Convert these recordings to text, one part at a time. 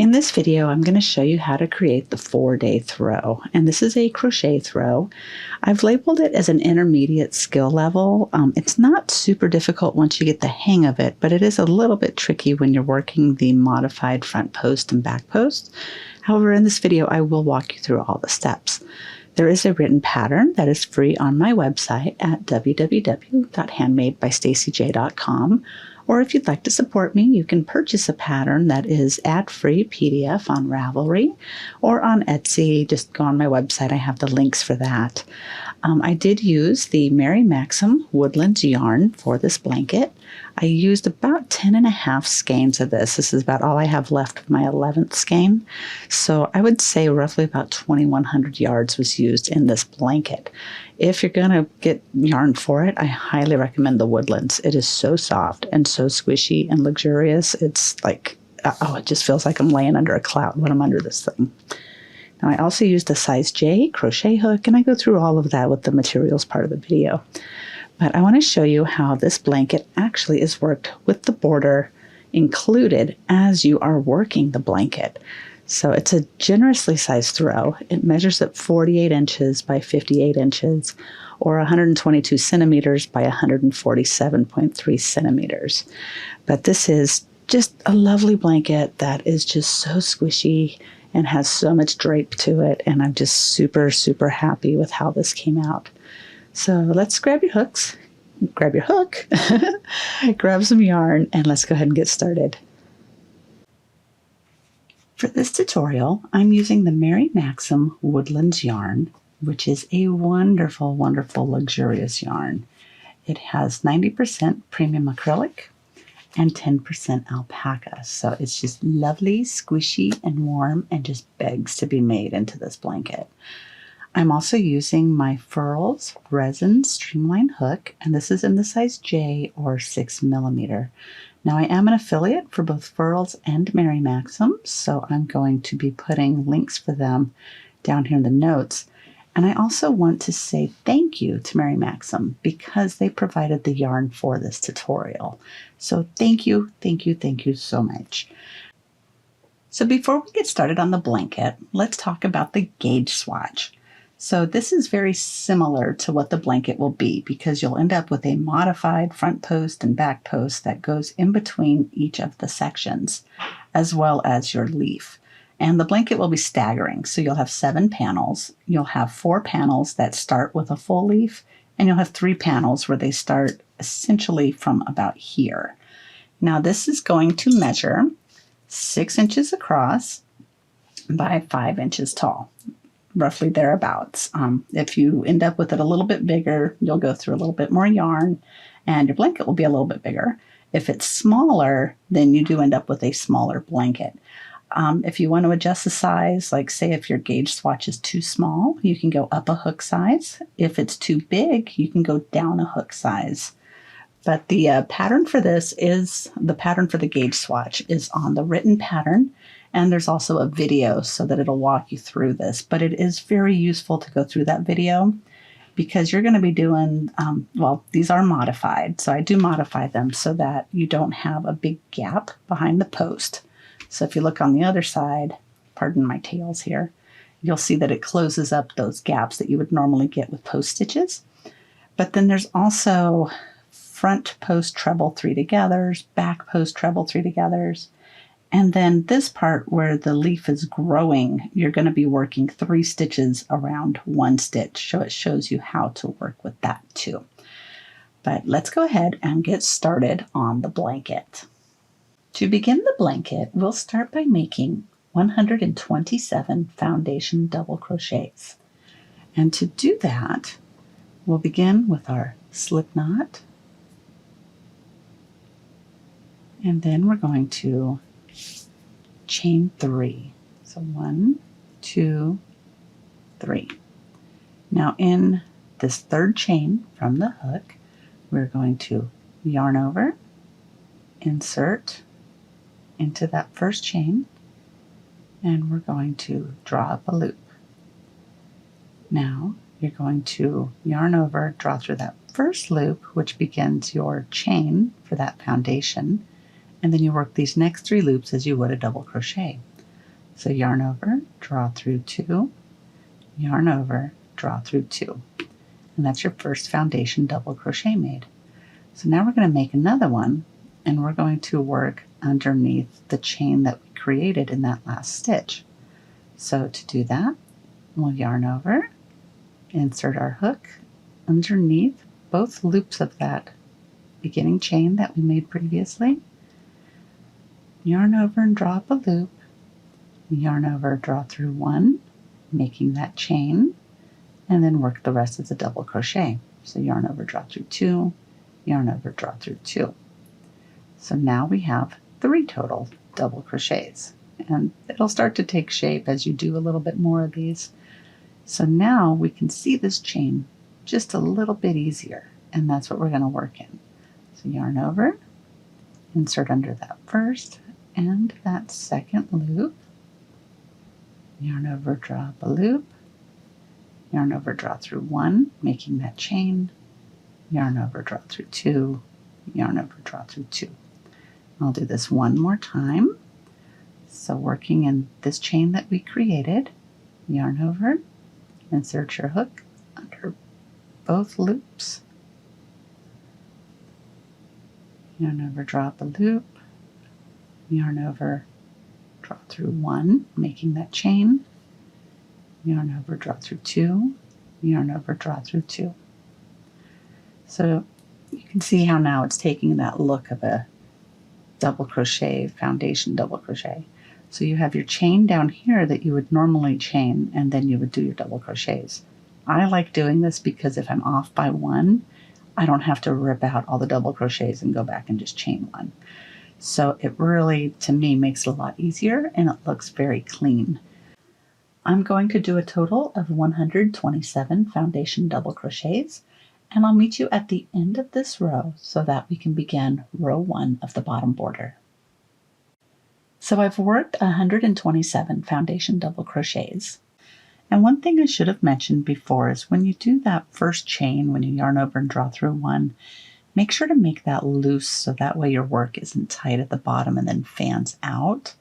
In this video, I'm going to show you how to create the 4-day throw, and this is a crochet throw. I've labeled it as an intermediate skill level. It's not super difficult once you get the hang of it, but it is a little bit tricky when you're working the modified front post and back post. However, in this video, I will walk you through all the steps. There is a written pattern that is free on my website at www.handmadebystacyj.com. Or if you'd like to support me, you can purchase a pattern that is ad-free PDF on Ravelry or on Etsy. Just go on my website. I have the links for that. I did use the Mary Maxim Woodlands yarn for this blanket. I used about 10.5 skeins of this. This is about all I have left of my 11th skein. So I would say roughly about 2,100 yards was used in this blanket. If you're going to get yarn for it, I highly recommend the Woodlands. It is so soft and so squishy and luxurious. It's like, oh, it just feels like I'm laying under a cloud when I'm under this thing. Now, I also used a size J crochet hook, and I go through all of that with the materials part of the video. But I want to show you how this blanket actually is worked with the border included as you are working the blanket. So it's a generously sized throw. It measures at 48 inches by 58 inches, or 122 centimeters by 147.3 centimeters. But this is just a lovely blanket that is just so squishy and has so much drape to it, and I'm just super, super happy with how this came out. So let's grab your hooks, grab your hook, grab some yarn, and let's go ahead and get started. For this tutorial, I'm using the Mary Maxim Woodlands yarn, which is a wonderful, wonderful, luxurious yarn. It has 90% premium acrylic and 10% alpaca. So it's just lovely, squishy, and warm, and just begs to be made into this blanket. I'm also using my Furls resin streamline hook, and this is in the size J or 6 millimeter. Now, I am an affiliate for both Furls and Mary Maxim, so I'm going to be putting links for them down here in the notes. And I also want to say thank you to Mary Maxim because they provided the yarn for this tutorial. So thank you, thank you, thank you so much. So before we get started on the blanket, let's talk about the gauge swatch. So this is very similar to what the blanket will be because you'll end up with a modified front post and back post that goes in between each of the sections, as well as your leaf. And the blanket will be staggering. So you'll have 7 panels. You'll have 4 panels that start with a full leaf, and you'll have 3 panels where they start essentially from about here. Now this is going to measure 6 inches across by 5 inches tall, roughly thereabouts. If you end up with it a little bit bigger, you'll go through a little bit more yarn, and your blanket will be a little bit bigger. If it's smaller, then you do end up with a smaller blanket. If you want to adjust the size, like say if your gauge swatch is too small, you can go up a hook size. If it's too big, you can go down a hook size. But the pattern for this is, the pattern for the gauge swatch is on the written pattern, and there's also a video so that it'll walk you through this. But it is very useful to go through that video because you're going to be doing, well, these are modified. So I do modify them so that you don't have a big gap behind the post. So if you look on the other side, pardon my tails here, you'll see that it closes up those gaps that you would normally get with post stitches. But then there's also front post treble 3-togethers, back post treble 3-togethers. And then this part where the leaf is growing, you're going to be working 3 stitches around 1 stitch. So it shows you how to work with that too. But let's go ahead and get started on the blanket. To begin the blanket, we'll start by making 127 foundation double crochets. And to do that, we'll begin with our slip knot. And then we're going to chain 3. So 1, 2, 3. Now in this 3rd chain from the hook, we're going to yarn over, insert into that 1st chain, and we're going to draw up a loop. Now you're going to yarn over, draw through that 1st loop, which begins your chain for that foundation, and then you work these next 3 loops as you would a double crochet. So yarn over, draw through 2, yarn over, draw through 2. And that's your first foundation double crochet made. So now we're going to make another one, and we're going to work underneath the chain that we created in that last stitch. So to do that, we'll yarn over, insert our hook underneath both loops of that beginning chain that we made previously, yarn over and draw up a loop, yarn over, draw through 1, making that chain, and then work the rest of the double crochet. So yarn over, draw through 2, yarn over, draw through 2. So now we have 3 total double crochets, and it'll start to take shape as you do a little bit more of these. So now we can see this chain just a little bit easier, and that's what we're going to work in. So yarn over, insert under that first and that second loop, yarn over, draw up a loop, yarn over, draw through 1, making that chain, yarn over, draw through 2, yarn over, draw through 2. I'll do this one more time. So working in this chain that we created, yarn over, insert your hook under both loops, yarn over, draw up a loop, yarn over, draw through 1, making that chain, yarn over, draw through 2, yarn over, draw through 2. So you can see how now it's taking that look of a double crochet, foundation double crochet. So you have your chain down here that you would normally chain, and then you would do your double crochets. I like doing this because if I'm off by 1, I don't have to rip out all the double crochets and go back and just chain 1. So it really, to me, makes it a lot easier, and it looks very clean. I'm going to do a total of 127 foundation double crochets, and I'll meet you at the end of this row so that we can begin row 1 of the bottom border. So I've worked 127 foundation double crochets. And one thing I should have mentioned before is when you do that first chain, when you yarn over and draw through 1, make sure to make that loose so that way your work isn't tight at the bottom and then fans out.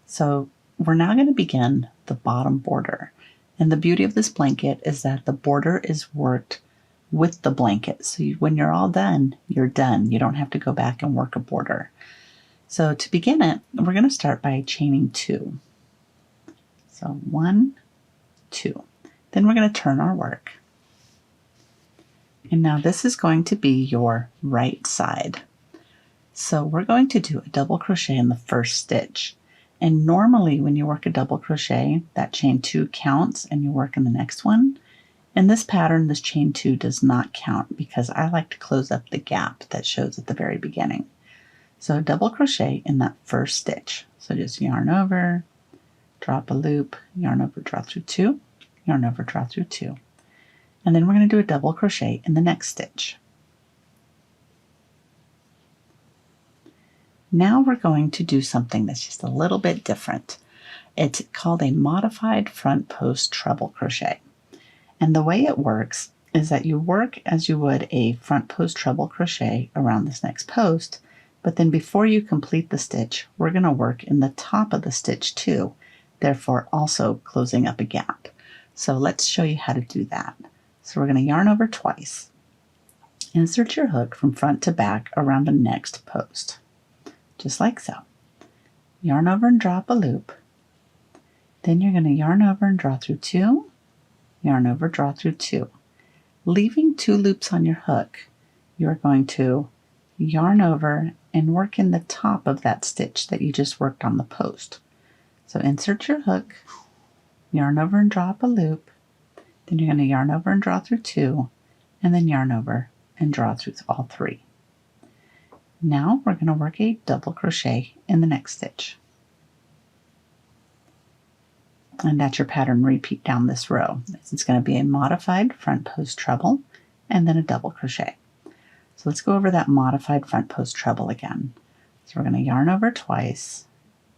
So we're now going to begin the bottom border. And the beauty of this blanket is that the border is worked with the blanket. So when you're all done, you're done. You don't have to go back and work a border. So to begin it, we're going to start by chaining 2. So 1, 2. Then we're going to turn our work. And now this is going to be your right side. So we're going to do a double crochet in the first stitch. And normally when you work a double crochet, that chain 2 counts and you work in the next one. In this pattern, this chain 2 does not count because I like to close up the gap that shows at the very beginning. So double crochet in that first stitch. So just yarn over, drop a loop, yarn over, draw through 2, yarn over, draw through 2. And then we're going to do a double crochet in the next stitch. Now we're going to do something that's just a little bit different. It's called a modified front post treble crochet. And the way it works is that you work as you would a front post treble crochet around this next post, but then before you complete the stitch, we're going to work in the top of the stitch too, therefore also closing up a gap. So let's show you how to do that. So we're going to yarn over twice. Insert your hook from front to back around the next post, just like so. Yarn over and draw up a loop. Then you're going to yarn over and draw through 2, yarn over, draw through 2. Leaving 2 loops on your hook, you're going to yarn over and work in the top of that stitch that you just worked on the post. So insert your hook, yarn over and draw up a loop, then you're going to yarn over and draw through 2, and then yarn over and draw through all 3. Now we're going to work a double crochet in the next stitch. And that's your pattern repeat down this row. It's going to be a modified front post treble and then a double crochet. So let's go over that modified front post treble again. So we're going to yarn over twice,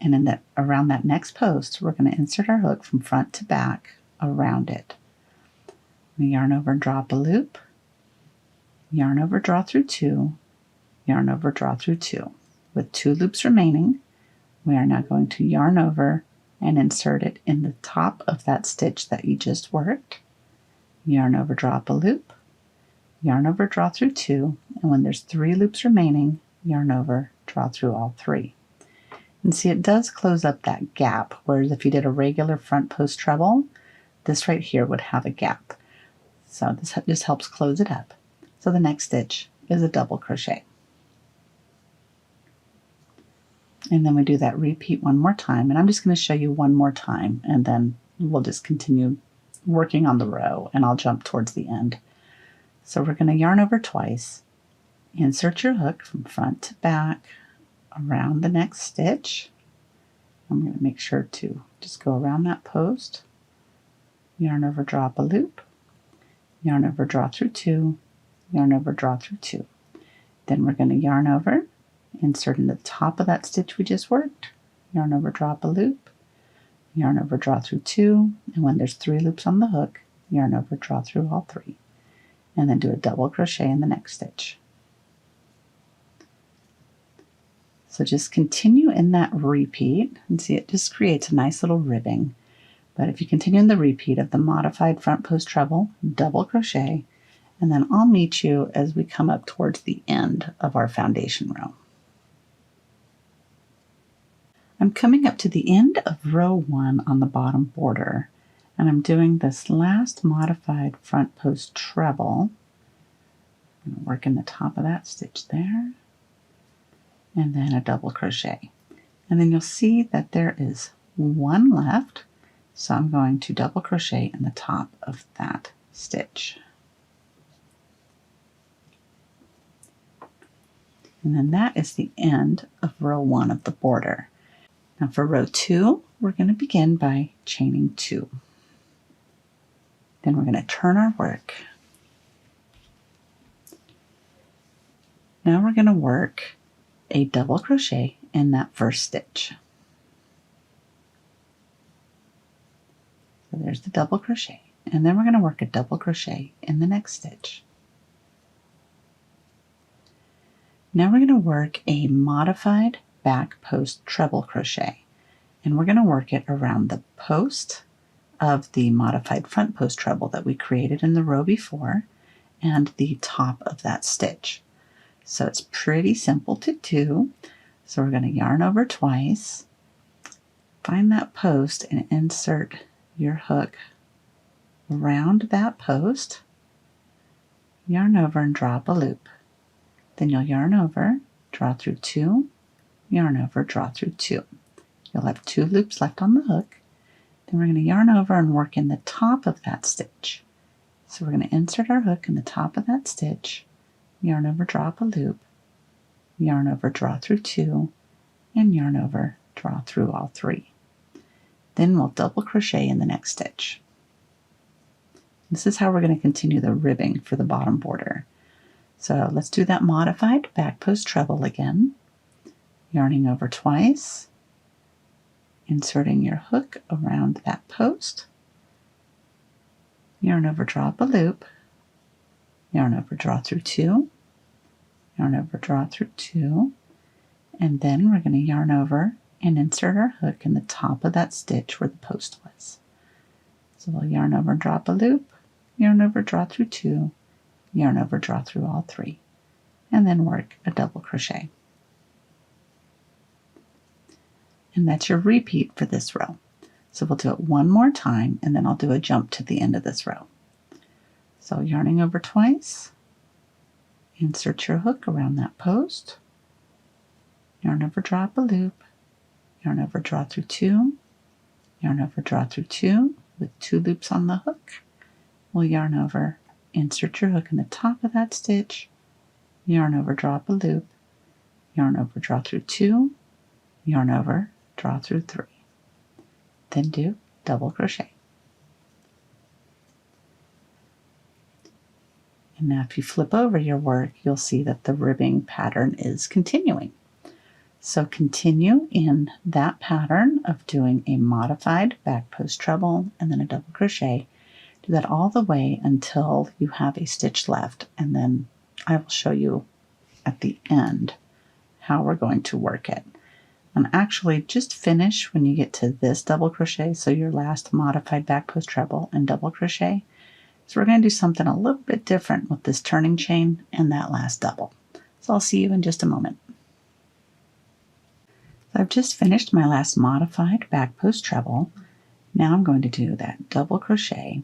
and in around that next post, we're going to insert our hook from front to back around it. We yarn over and draw up a loop, yarn over, draw through 2, yarn over, draw through 2. With 2 loops remaining, we are now going to yarn over and insert it in the top of that stitch that you just worked. Yarn over, draw up a loop, yarn over, draw through 2, and when there's 3 loops remaining, yarn over, draw through all 3. And see, it does close up that gap, whereas if you did a regular front post treble, this right here would have a gap. So this just helps close it up. So the next stitch is a double crochet. And then we do that repeat one more time, and I'm just going to show you one more time, and then we'll just continue working on the row, and I'll jump towards the end. So we're going to yarn over twice, insert your hook from front to back around the next stitch. I'm going to make sure to just go around that post, yarn over, draw up a loop, yarn over, draw through 2, yarn over, draw through 2. Then we're going to yarn over, insert in the top of that stitch we just worked, yarn over, draw up a loop, yarn over, draw through 2, and when there's 3 loops on the hook, yarn over, draw through all 3, and then do a double crochet in the next stitch. So just continue in that repeat, and see, it just creates a nice little ribbing. But if you continue in the repeat of the modified front post treble, double crochet, and then I'll meet you as we come up towards the end of our foundation row. I'm coming up to the end of row 1 on the bottom border, and I'm doing this last modified front post treble. I'm going to work in the top of that stitch there, and then a double crochet. And then you'll see that there is 1 left, so I'm going to double crochet in the top of that stitch. And then that is the end of row 1 of the border. Now for row 2, we're going to begin by chaining 2. Then we're going to turn our work. Now we're going to work a double crochet in that first stitch. So there's the double crochet. And then we're going to work a double crochet in the next stitch. Now we're going to work a modified back post treble crochet, and we're going to work it around the post of the modified front post treble that we created in the row before and the top of that stitch. So it's pretty simple to do. So we're going to yarn over twice, find that post and insert your hook around that post, yarn over and draw up a loop. Then you'll yarn over, draw through 2, yarn over, draw through 2. You'll have 2 loops left on the hook. Then we're going to yarn over and work in the top of that stitch. So we're going to insert our hook in the top of that stitch, yarn over, draw up a loop, yarn over, draw through 2, and yarn over, draw through all 3. Then we'll double crochet in the next stitch. This is how we're going to continue the ribbing for the bottom border. So let's do that modified back post treble again. Yarning over twice, inserting your hook around that post, yarn over, draw up a loop, yarn over, draw through 2, yarn over, draw through 2, and then we're going to yarn over and insert our hook in the top of that stitch where the post was. So we'll yarn over, drop a loop, yarn over, draw through 2, yarn over, draw through all 3, and then work a double crochet. And that's your repeat for this row. So we'll do it one more time, and then I'll do a jump to the end of this row. So yarning over twice, insert your hook around that post, yarn over, drop a loop, yarn over, draw through 2, yarn over, draw through 2 with 2 loops on the hook. We'll yarn over, insert your hook in the top of that stitch, yarn over, drop a loop, yarn over, draw through 2, yarn over, draw through 3. Then do double crochet. And now if you flip over your work, you'll see that the ribbing pattern is continuing. So continue in that pattern of doing a modified back post treble and then a double crochet. Do that all the way until you have a stitch left, and then I will show you at the end how we're going to work it. Actually just finish when you get to this double crochet, so your last modified back post treble and double crochet. So we're going to do something a little bit different with this turning chain and that last double. So I'll see you in just a moment. So I've just finished my last modified back post treble. Now I'm going to do that double crochet.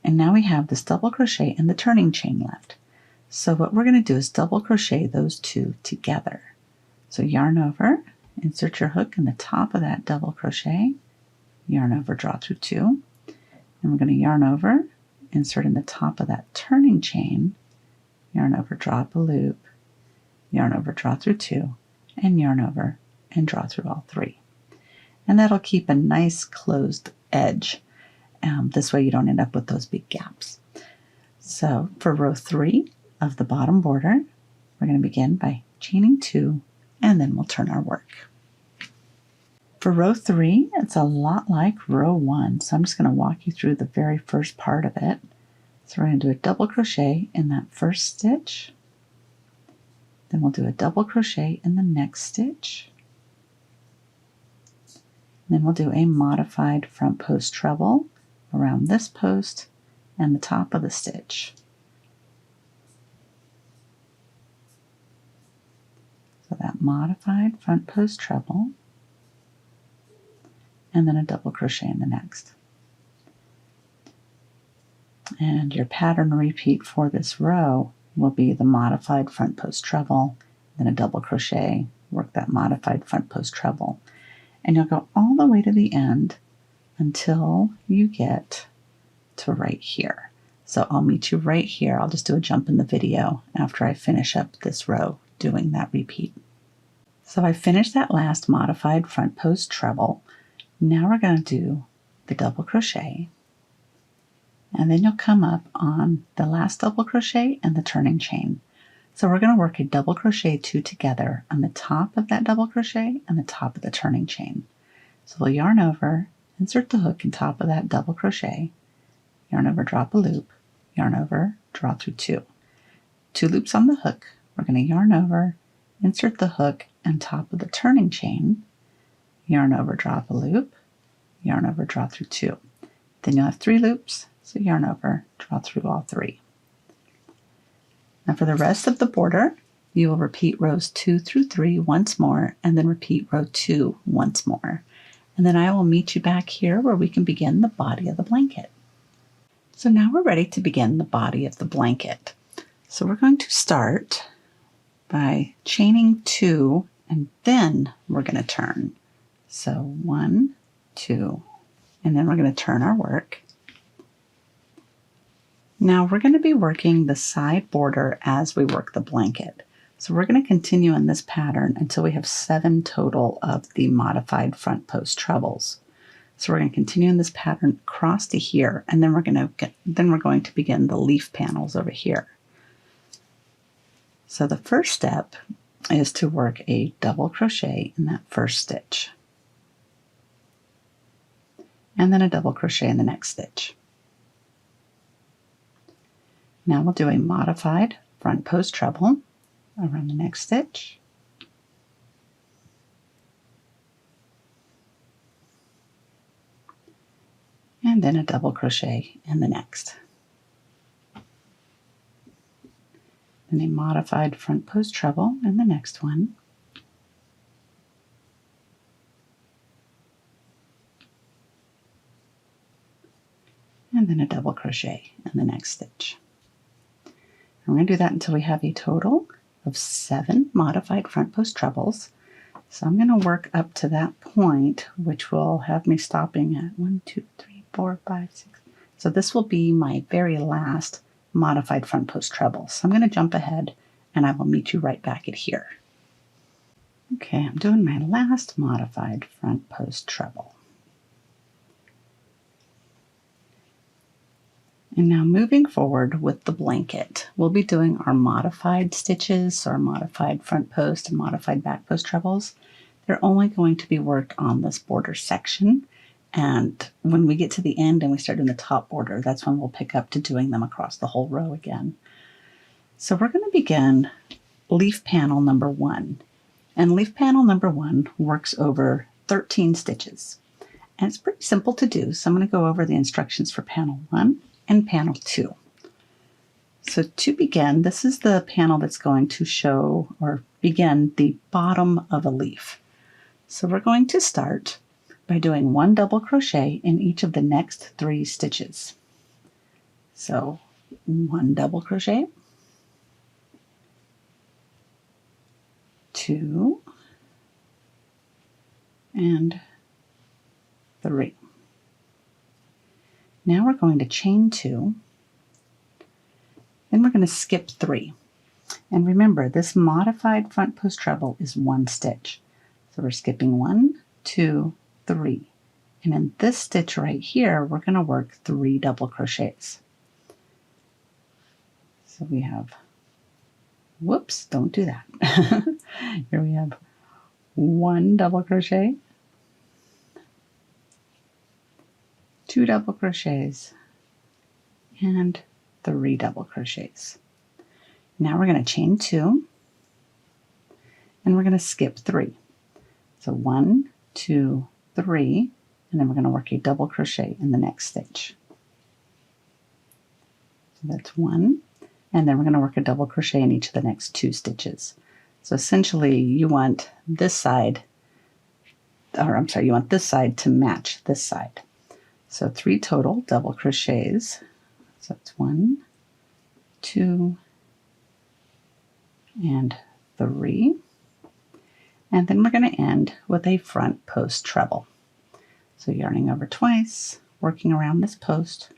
And now we have this double crochet and the turning chain left. So what we're going to do is double crochet those two together. So yarn over, insert your hook in the top of that double crochet, yarn over, draw through 2, and we're going to yarn over, insert in the top of that turning chain, yarn over, draw up a loop, yarn over, draw through 2, and yarn over and draw through all 3. And that'll keep a nice closed edge. This way you don't end up with those big gaps. So for row 3 of the bottom border, we're going to begin by chaining 2, and then we'll turn our work. For row 3, it's a lot like row 1, so I'm just going to walk you through the very first part of it. So we're going to do a double crochet in that first stitch, then we'll do a double crochet in the next stitch, then we'll do a modified front post treble around this post and the top of the stitch. So that modified front post treble, and then a double crochet in the next. And your pattern repeat for this row will be the modified front post treble, then a double crochet, work that modified front post treble, and you'll go all the way to the end until you get to right here. So I'll meet you right here. I'll just do a jump in the video after I finish up this row doing that repeat. So I finished that last modified front post treble. Now we're going to do the double crochet, and then you'll come up on the last double crochet and the turning chain. So we're going to work a double crochet 2 together on the top of that double crochet and the top of the turning chain. So we'll yarn over, insert the hook in top of that double crochet, yarn over, drop a loop, yarn over, draw through 2. 2 loops on the hook. We're going to yarn over, insert the hook on top of the turning chain, yarn over, drop a loop, yarn over, draw through 2. Then you'll have 3 loops, so yarn over, draw through all 3. Now for the rest of the border, you will repeat rows 2 through 3 once more, and then repeat row 2 once more. And then I will meet you back here where we can begin the body of the blanket. So now we're ready to begin the body of the blanket. So we're going to start by chaining 2, and then we're going to turn. So 1, 2, and then we're going to turn our work. Now we're going to be working the side border as we work the blanket. So we're going to continue in this pattern until we have 7 total of the modified front post trebles. So we're going to continue in this pattern across to here, and then we're going to begin the leaf panels over here. So the first step is to work a double crochet in that first stitch, and then a double crochet in the next stitch. Now we'll do a modified front post treble around the next stitch, and then a double crochet in the next. Then a modified front post treble in the next one, and then a double crochet in the next stitch. And we're going to do that until we have a total of 7 modified front post trebles. So I'm going to work up to that point, which will have me stopping at 1, 2, 3, 4, 5, 6. So this will be my very last modified front post treble. So I'm going to jump ahead and I will meet you right back at here. Okay, I'm doing my last modified front post treble. And now moving forward with the blanket, we'll be doing our modified stitches, our modified front post and modified back post trebles. They're only going to be worked on this border section. And when we get to the end and we start doing the top border, that's when we'll pick up to doing them across the whole row again. So we're going to begin leaf panel number 1. And leaf panel number 1 works over 13 stitches. And it's pretty simple to do, so I'm going to go over the instructions for panel 1 and panel 2. So to begin, this is the panel that's going to show or begin the bottom of a leaf. So we're going to start by doing 1 double crochet in each of the next 3 stitches. So 1 double crochet, 2, and 3. Now we're going to chain 2, then we're going to skip 3. And remember, this modified front post treble is 1 stitch. So we're skipping 1, 2, 3. And in this stitch right here, we're going to work 3 double crochets. So we have, whoops, don't do that. Here we have 1 double crochet, 2 double crochets, and 3 double crochets. Now we're going to chain 2, and we're going to skip 3. So 1, 2, 3, and then we're going to work a double crochet in the next stitch. So that's 1, and then we're going to work a double crochet in each of the next 2 stitches. So essentially you want this side, you want this side to match this side. So 3 total double crochets. So it's 1, 2, and 3. And then we're going to end with a front post treble. So yarning over twice, working around this post,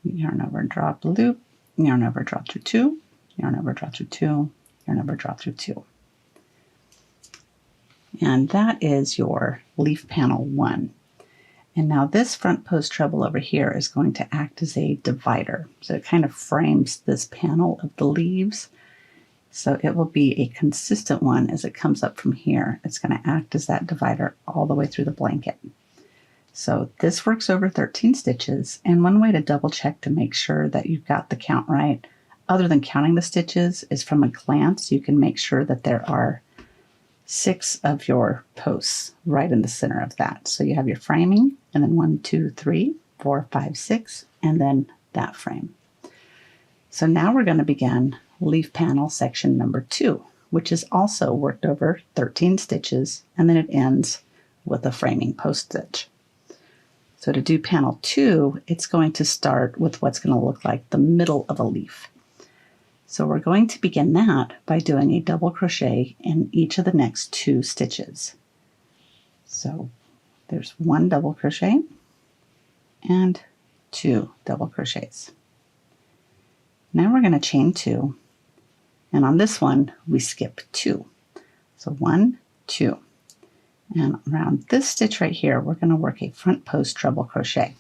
yarn over, drop a loop, yarn over, draw through 2, yarn over, draw through 2, yarn over, draw through 2. And that is your leaf panel 1. And now this front post treble over here is going to act as a divider. So it kind of frames this panel of the leaves. So it will be a consistent one as it comes up from here. It's going to act as that divider all the way through the blanket. So this works over 13 stitches, and one way to double check to make sure that you've got the count right, other than counting the stitches, is from a glance you can make sure that there are 6 of your posts right in the center of that. So you have your framing, and then 1, 2, 3, 4, 5, 6, and then that frame. So now we're going to begin leaf panel section number 2, which is also worked over 13 stitches, and then it ends with a framing post stitch. So to do panel 2, it's going to start with what's going to look like the middle of a leaf. So we're going to begin that by doing a double crochet in each of the next 2 stitches. So there's 1 double crochet and 2 double crochets. Now we're going to chain 2, and on this one we skip 2. So 1, 2. And around this stitch right here, we're going to work a front post treble crochet.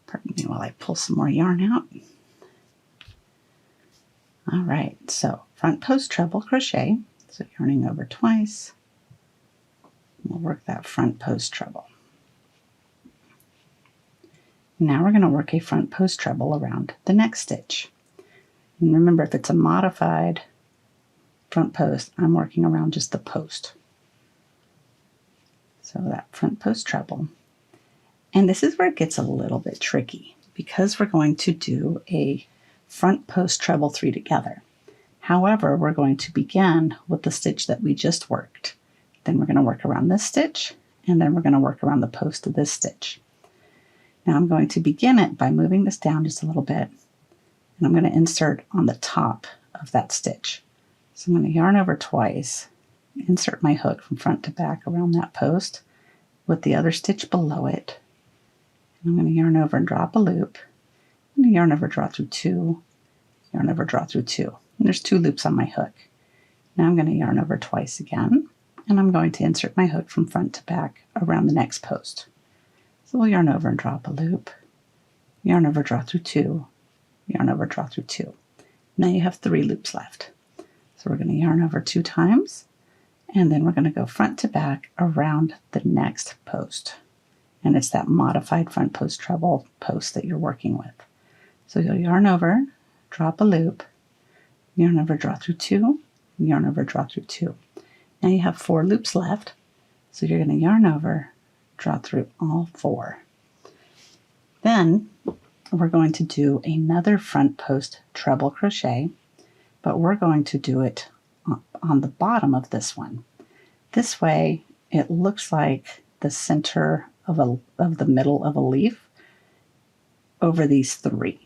Pardon me while I pull some more yarn out. All right, so front post treble crochet. So yarning over twice, we'll work that front post treble. Now we're going to work a front post treble around the next stitch. And remember, if it's a modified front post, I'm working around just the post. So that front post treble. And this is where it gets a little bit tricky, because we're going to do a front post treble 3 together. However, we're going to begin with the stitch that we just worked. Then we're going to work around this stitch, and then we're going to work around the post of this stitch. Now I'm going to begin it by moving this down just a little bit, and I'm going to insert on the top of that stitch. So I'm going to yarn over twice, insert my hook from front to back around that post with the other stitch below it. And I'm going to yarn over and drop a loop. I'm going to yarn over, draw through 2, yarn over, draw through 2. And there's 2 loops on my hook. Now I'm going to yarn over twice again, and I'm going to insert my hook from front to back around the next post. So we'll yarn over and drop a loop, yarn over, draw through 2, yarn over, draw through 2. Now you have 3 loops left. So we're going to yarn over 2 times, and then we're going to go front to back around the next post. And it's that modified front post treble post that you're working with. So you'll yarn over, drop a loop, yarn over, draw through 2, yarn over, draw through 2. Now you have 4 loops left, so you're going to yarn over, draw through all 4. Then we're going to do another front post treble crochet, but we're going to do it on the bottom of this one. This way it looks like the center of the middle of a leaf over these 3.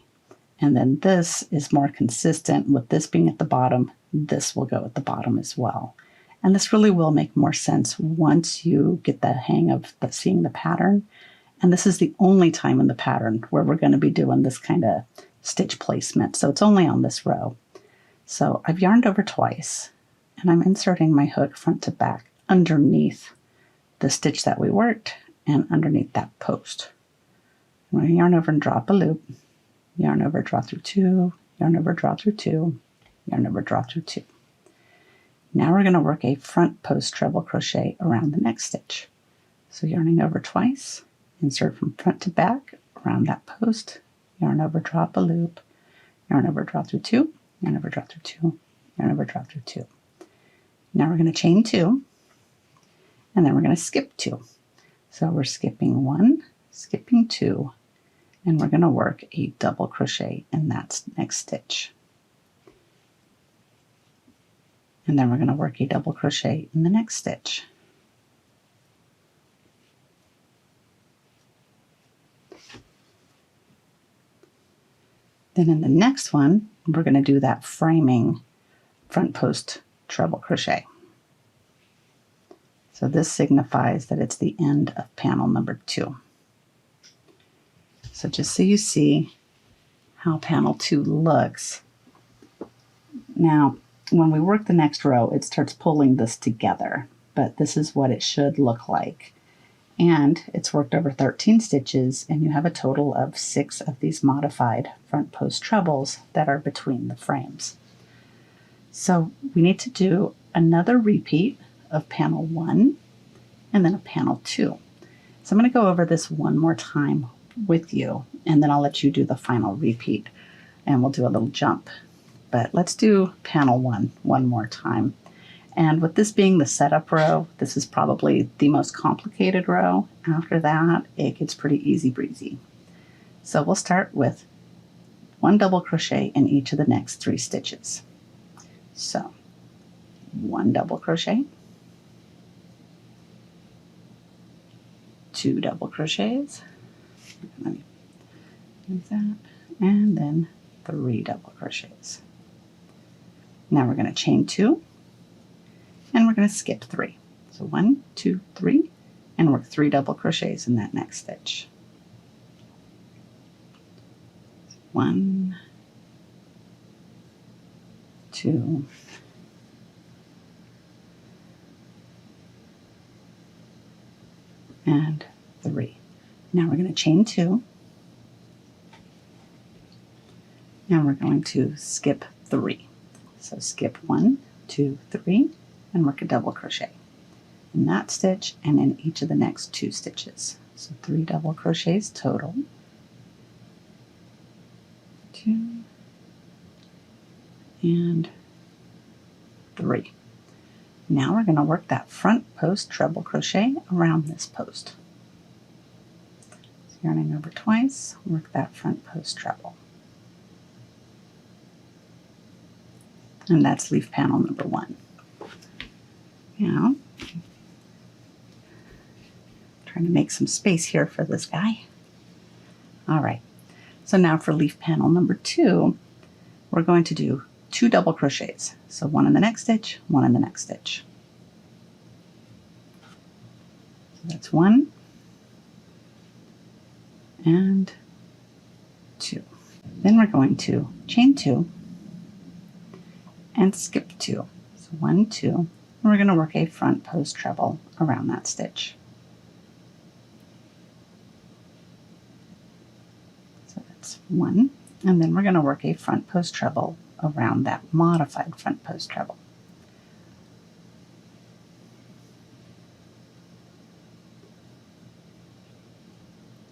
And then this is more consistent with this being at the bottom. This will go at the bottom as well. And this really will make more sense once you get the hang of seeing the pattern. And this is the only time in the pattern where we're going to be doing this kind of stitch placement. So it's only on this row. So I've yarned over twice, and I'm inserting my hook front to back underneath the stitch that we worked and underneath that post. I'm going to yarn over and drop a loop, yarn over, draw through 2, yarn over, draw through 2, yarn over, draw through 2. Now we're going to work a front post treble crochet around the next stitch. So yarning over twice, insert from front to back around that post, yarn over, drop a loop, yarn over, draw through 2, yarn over, draw through 2, yarn over, draw through 2. Now we're going to chain 2, and then we're going to skip 2. So we're skipping 1, skipping 2, and we're going to work a double crochet in that next stitch. And then we're going to work a double crochet in the next stitch. Then in the next one, we're going to do that framing front post treble crochet. So this signifies that it's the end of panel number 2. So just so you see how panel 2 looks. Now, when we work the next row, it starts pulling this together, but this is what it should look like. And it's worked over 13 stitches, and you have a total of 6 of these modified front post trebles that are between the frames. So we need to do another repeat of panel 1 and then a panel 2. So I'm going to go over this one more time with you, and then I'll let you do the final repeat, and we'll do a little jump. But let's do panel 1 one more time. And with this being the setup row, this is probably the most complicated row. After that, it gets pretty easy breezy. So we'll start with 1 double crochet in each of the next 3 stitches. So 1 double crochet, 2 double crochets, let me move that, and then 3 double crochets. Now we're going to chain 2, and we're going to skip 3. So 1, 2, 3, and work 3 double crochets in that next stitch. 1, 2, and 3. Now we're going to chain 2, and we're going to skip 3. So skip 1, 2, 3, and work a double crochet in that stitch and in each of the next 2 stitches. So 3 double crochets total. 2 and 3. Now we're going to work that front post treble crochet around this post. So yarning over twice, work that front post treble. And that's leaf panel number 1. Now, trying to make some space here for this guy. All right, so now for leaf panel number 2, we're going to do 2 double crochets. So 1 in the next stitch, 1 in the next stitch. So that's 1 and 2. Then we're going to chain 2 and skip 2. So 1, 2, and we're going to work a front post treble around that stitch. So that's 1, and then we're going to work a front post treble around that modified front post treble.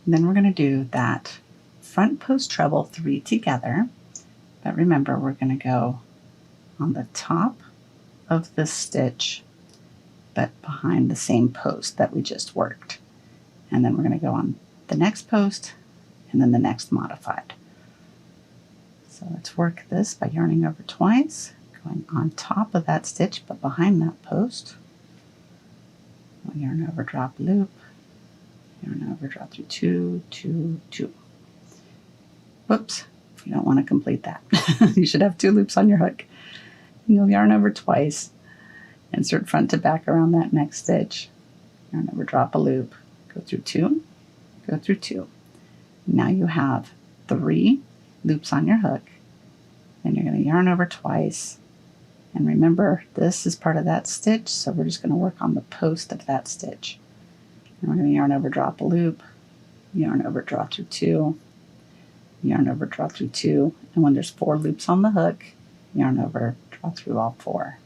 And then we're going to do that front post treble 3 together, but remember we're going to go on the top of this stitch but behind the same post that we just worked. And then we're going to go on the next post and then the next modified. So let's work this by yarning over twice, going on top of that stitch but behind that post. We'll yarn over, drop, loop, yarn over, drop through 2, 2, 2. Whoops, you don't want to complete that. You should have 2 loops on your hook. And you'll yarn over twice, insert front to back around that next stitch, yarn over, drop a loop, go through 2, go through 2. Now you have 3 loops on your hook, and you're going to yarn over twice. And remember, this is part of that stitch, so we're just going to work on the post of that stitch. And we're going to yarn over, drop a loop, yarn over, draw through 2, yarn over, draw through 2, and when there's 4 loops on the hook, yarn over, draw through all 4.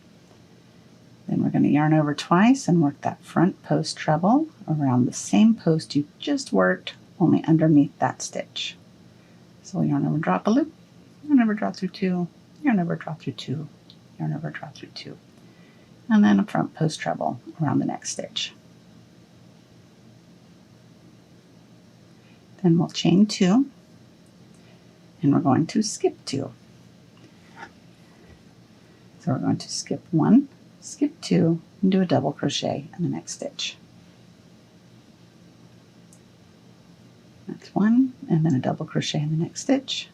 Then we're going to yarn over twice and work that front post treble around the same post you just worked, only underneath that stitch. So we'll yarn over, drop a loop, yarn over, draw through 2, yarn over, draw through 2, yarn over, draw through 2, and then a front post treble around the next stitch. Then we'll chain 2, and we're going to skip 2. So we're going to skip 1, skip 2, and do a double crochet in the next stitch. That's 1, and then a double crochet in the next stitch.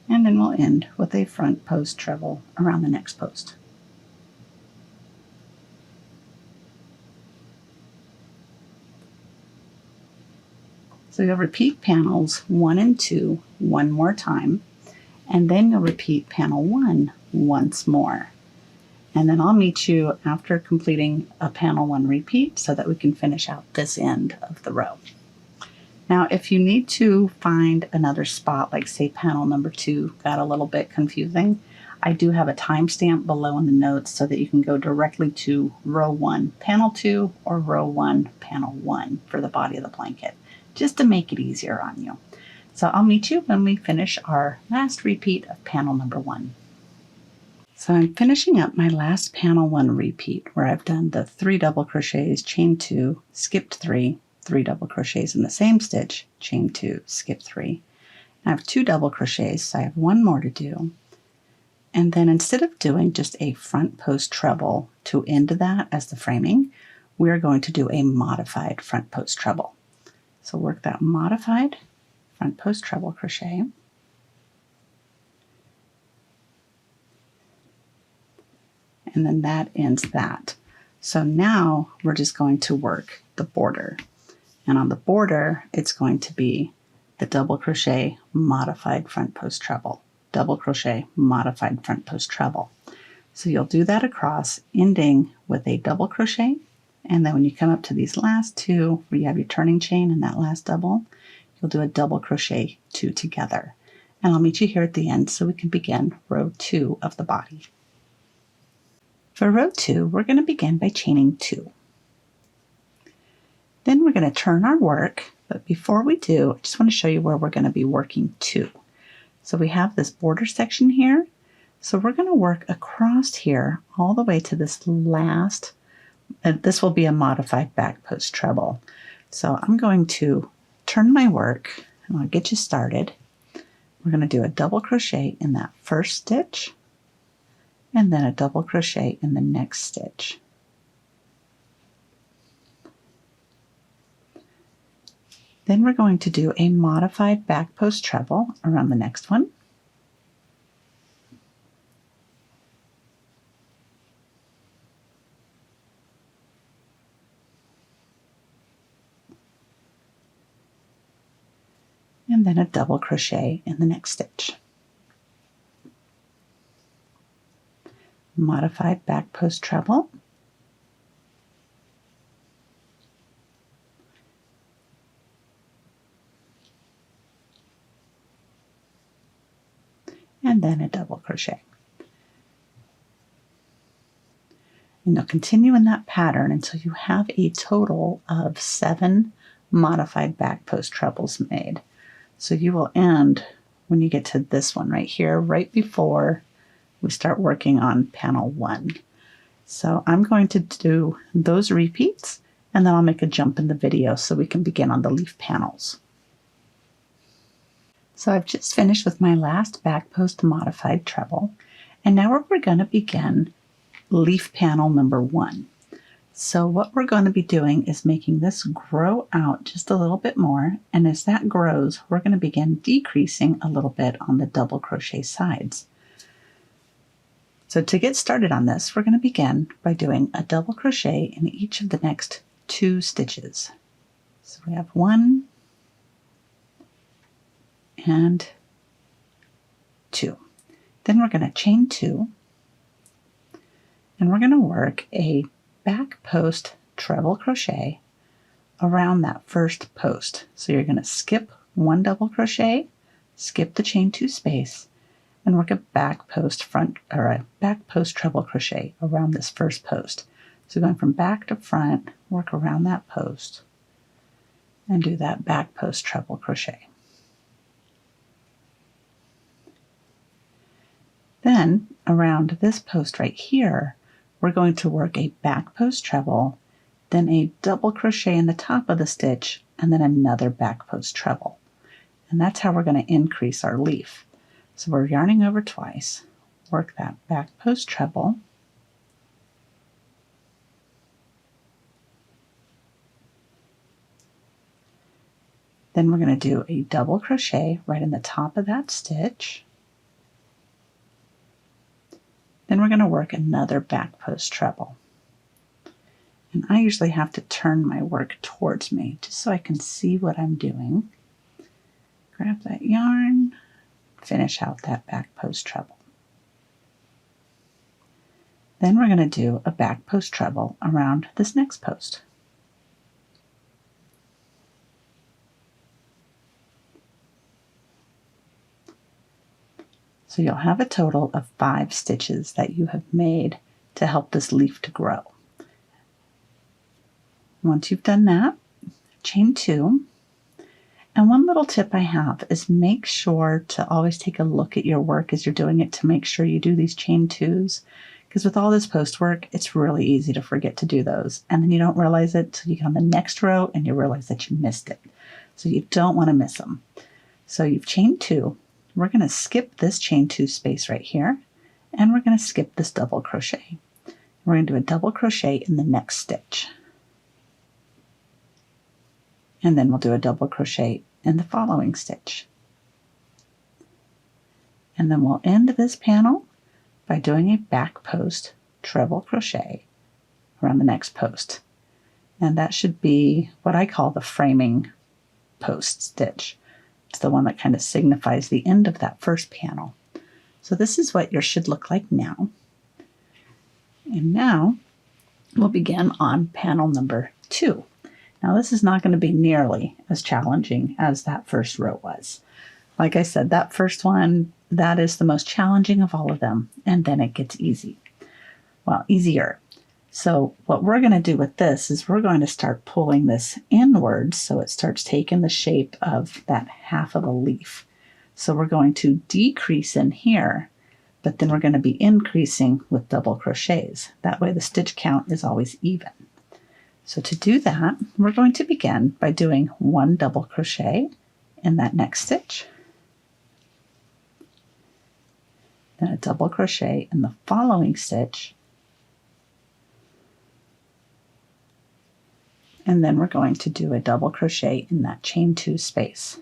And then we'll end with a front post treble around the next post. So you'll repeat panels 1 and 2 one more time, and then you'll repeat panel 1 once more. And then I'll meet you after completing a panel 1 repeat so that we can finish out this end of the row. Now, if you need to find another spot, like say panel number 2 got a little bit confusing, I do have a timestamp below in the notes so that you can go directly to row 1, panel 2, or row 1, panel 1 for the body of the blanket, just to make it easier on you. So I'll meet you when we finish our last repeat of panel number 1. So I'm finishing up my last panel 1 repeat where I've done the 3 double crochets, chain 2, skipped 3, 3 double crochets in the same stitch, chain 2, skip 3. I have 2 double crochets, so I have 1 more to do. And then instead of doing just a front post treble to end that as the framing, we're going to do a modified front post treble. So work that modified front post treble crochet. And then that ends that. So now we're just going to work the border. And on the border, it's going to be the double crochet, modified front post treble, double crochet, modified front post treble. So you'll do that across, ending with a double crochet. And then when you come up to these last 2, where you have your turning chain and that last double, you'll do a double crochet 2 together. And I'll meet you here at the end so we can begin row 2 of the body. For row 2, we're going to begin by chaining 2. Then we're going to turn our work, but before we do, I just want to show you where we're going to be working 2. So we have this border section here, so we're going to work across here all the way to this last, this will be a modified back post treble. So I'm going to turn my work, and I'll get you started. We're going to do a double crochet in that first stitch, and then a double crochet in the next stitch. Then we're going to do a modified back post treble around the next one. And then a double crochet in the next stitch. Modified back post treble. And then a double crochet. And you'll continue in that pattern until you have a total of 7 modified back post trebles made. So you will end when you get to this one right here, right before we start working on panel 1. So I'm going to do those repeats, and then I'll make a jump in the video so we can begin on the leaf panels. So I've just finished with my last back post modified treble, and now we're going to begin leaf panel number 1. So what we're going to be doing is making this grow out just a little bit more, and as that grows, we're going to begin decreasing a little bit on the double crochet sides. So to get started on this, we're going to begin by doing a double crochet in each of the next 2 stitches. So we have 1 and 2. Then we're going to chain 2, and we're going to work a back post treble crochet around that first post. So you're going to skip 1 double crochet, skip the chain 2 space, and work a back post treble crochet around this first post. So going from back to front, work around that post and do that back post treble crochet. Then around this post right here, we're going to work a back post treble, then a double crochet in the top of the stitch, and then another back post treble. And that's how we're going to increase our leaf. So we're yarning over twice, work that back post treble, then we're going to do a double crochet right in the top of that stitch. Then we're going to work another back post treble. And I usually have to turn my work towards me just so I can see what I'm doing. Grab that yarn, finish out that back post treble. Then we're going to do a back post treble around this next post. So you'll have a total of 5 stitches that you have made to help this leaf to grow. Once you've done that, chain 2. And one little tip I have is make sure to always take a look at your work as you're doing it to make sure you do these chain 2s. Because with all this post work, it's really easy to forget to do those. And then you don't realize it till you get on the next row and you realize that you missed it. So you don't want to miss them. So you've chained 2. We're going to skip this chain 2 space right here, and we're going to skip this double crochet. We're going to do a double crochet in the next stitch. And then we'll do a double crochet in the following stitch. And then we'll end this panel by doing a back post treble crochet around the next post. And that should be what I call the framing post stitch. It's the one that kind of signifies the end of that first panel. So this is what yours should look like now. And now we'll begin on panel number 2. Now this is not going to be nearly as challenging as that first row was. Like I said, that first one, that is the most challenging of all of them, and then it gets easy. Well, easier. So what we're going to do with this is we're going to start pulling this inwards so it starts taking the shape of that half of a leaf. So we're going to decrease in here, but then we're going to be increasing with double crochets. That way the stitch count is always even. So to do that, we're going to begin by doing 1 double crochet in that next stitch, then a double crochet in the following stitch, and then we're going to do a double crochet in that chain 2 space.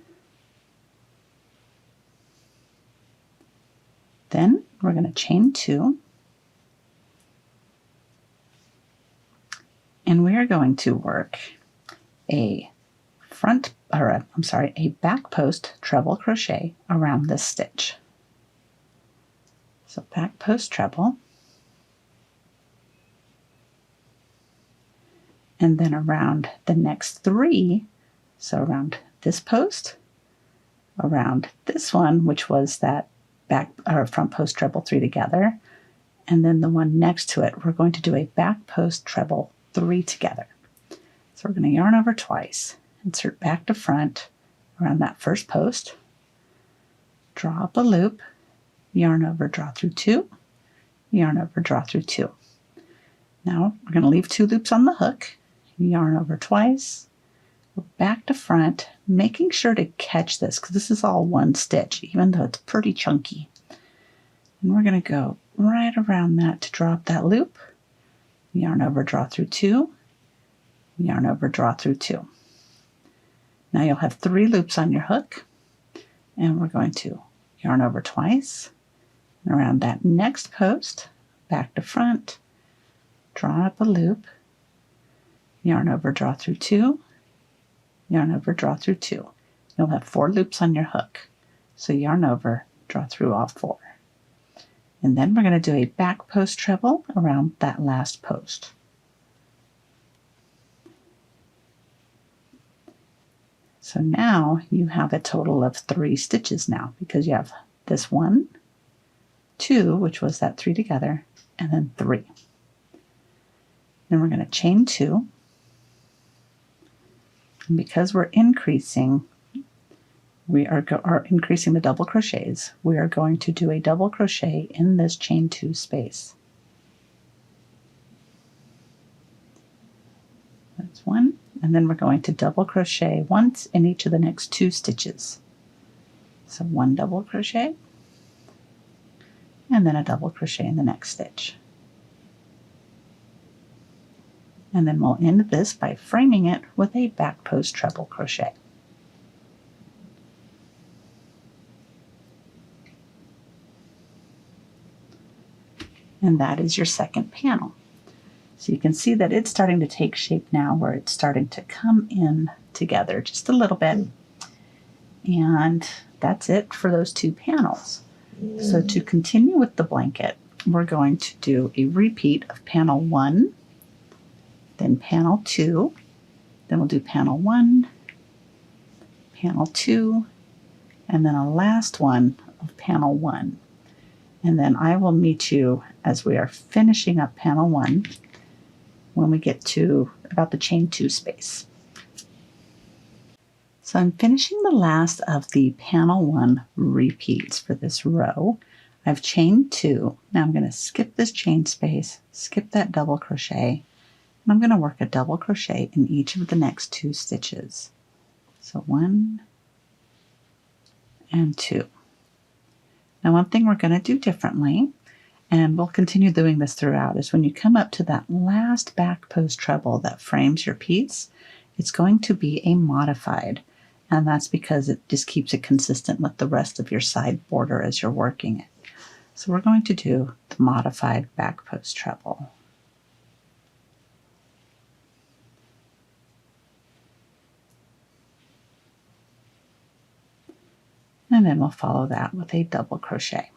Then we're going to chain 2, and we are going to work a back post treble crochet around this stitch. So back post treble, and then around the next 3, so around this post, around this one, which was that front post treble 3 together, and then the one next to it, we're going to do a back post treble 3 together. So we're going to yarn over twice, insert back to front around that first post, draw up a loop, yarn over, draw through 2, yarn over, draw through 2. Now we're going to leave 2 loops on the hook, yarn over twice, go back to front, making sure to catch this because this is all one stitch, even though it's pretty chunky. And we're going to go right around that to drop that loop, yarn over, draw through 2, yarn over, draw through 2. Now you'll have 3 loops on your hook, and we're going to yarn over twice, and around that next post, back to front, draw up a loop, yarn over, draw through 2, yarn over, draw through 2. You'll have 4 loops on your hook. So yarn over, draw through all 4. And then we're going to do a back post treble around that last post. So now you have a total of 3 stitches now because you have this 1, 2, which was that 3 together, and then 3. Then we're going to chain 2. And because we're increasing, we are increasing the double crochets, we are going to do a double crochet in this chain 2 space. That's 1, and then we're going to double crochet once in each of the next 2 stitches. So 1 double crochet, and then a double crochet in the next stitch. And then we'll end this by framing it with a back post treble crochet. And that is your second panel. So you can see that it's starting to take shape now where it's starting to come in together just a little bit. And that's it for those 2 panels. So to continue with the blanket, we're going to do a repeat of panel 1, then panel 2, then we'll do panel 1, panel 2, and then a last one of panel 1. And then I will meet you as we are finishing up panel 1 when we get to about the chain 2 space. So I'm finishing the last of the panel 1 repeats for this row. I've chained 2. Now I'm going to skip this chain space, skip that double crochet, and I'm going to work a double crochet in each of the next 2 stitches. So 1 and 2. Now one thing we're going to do differently, and we'll continue doing this throughout, is when you come up to that last back post treble that frames your piece, it's going to be a modified, and that's because it just keeps it consistent with the rest of your side border as you're working it. So we're going to do the modified back post treble. And then we'll follow that with a double crochet.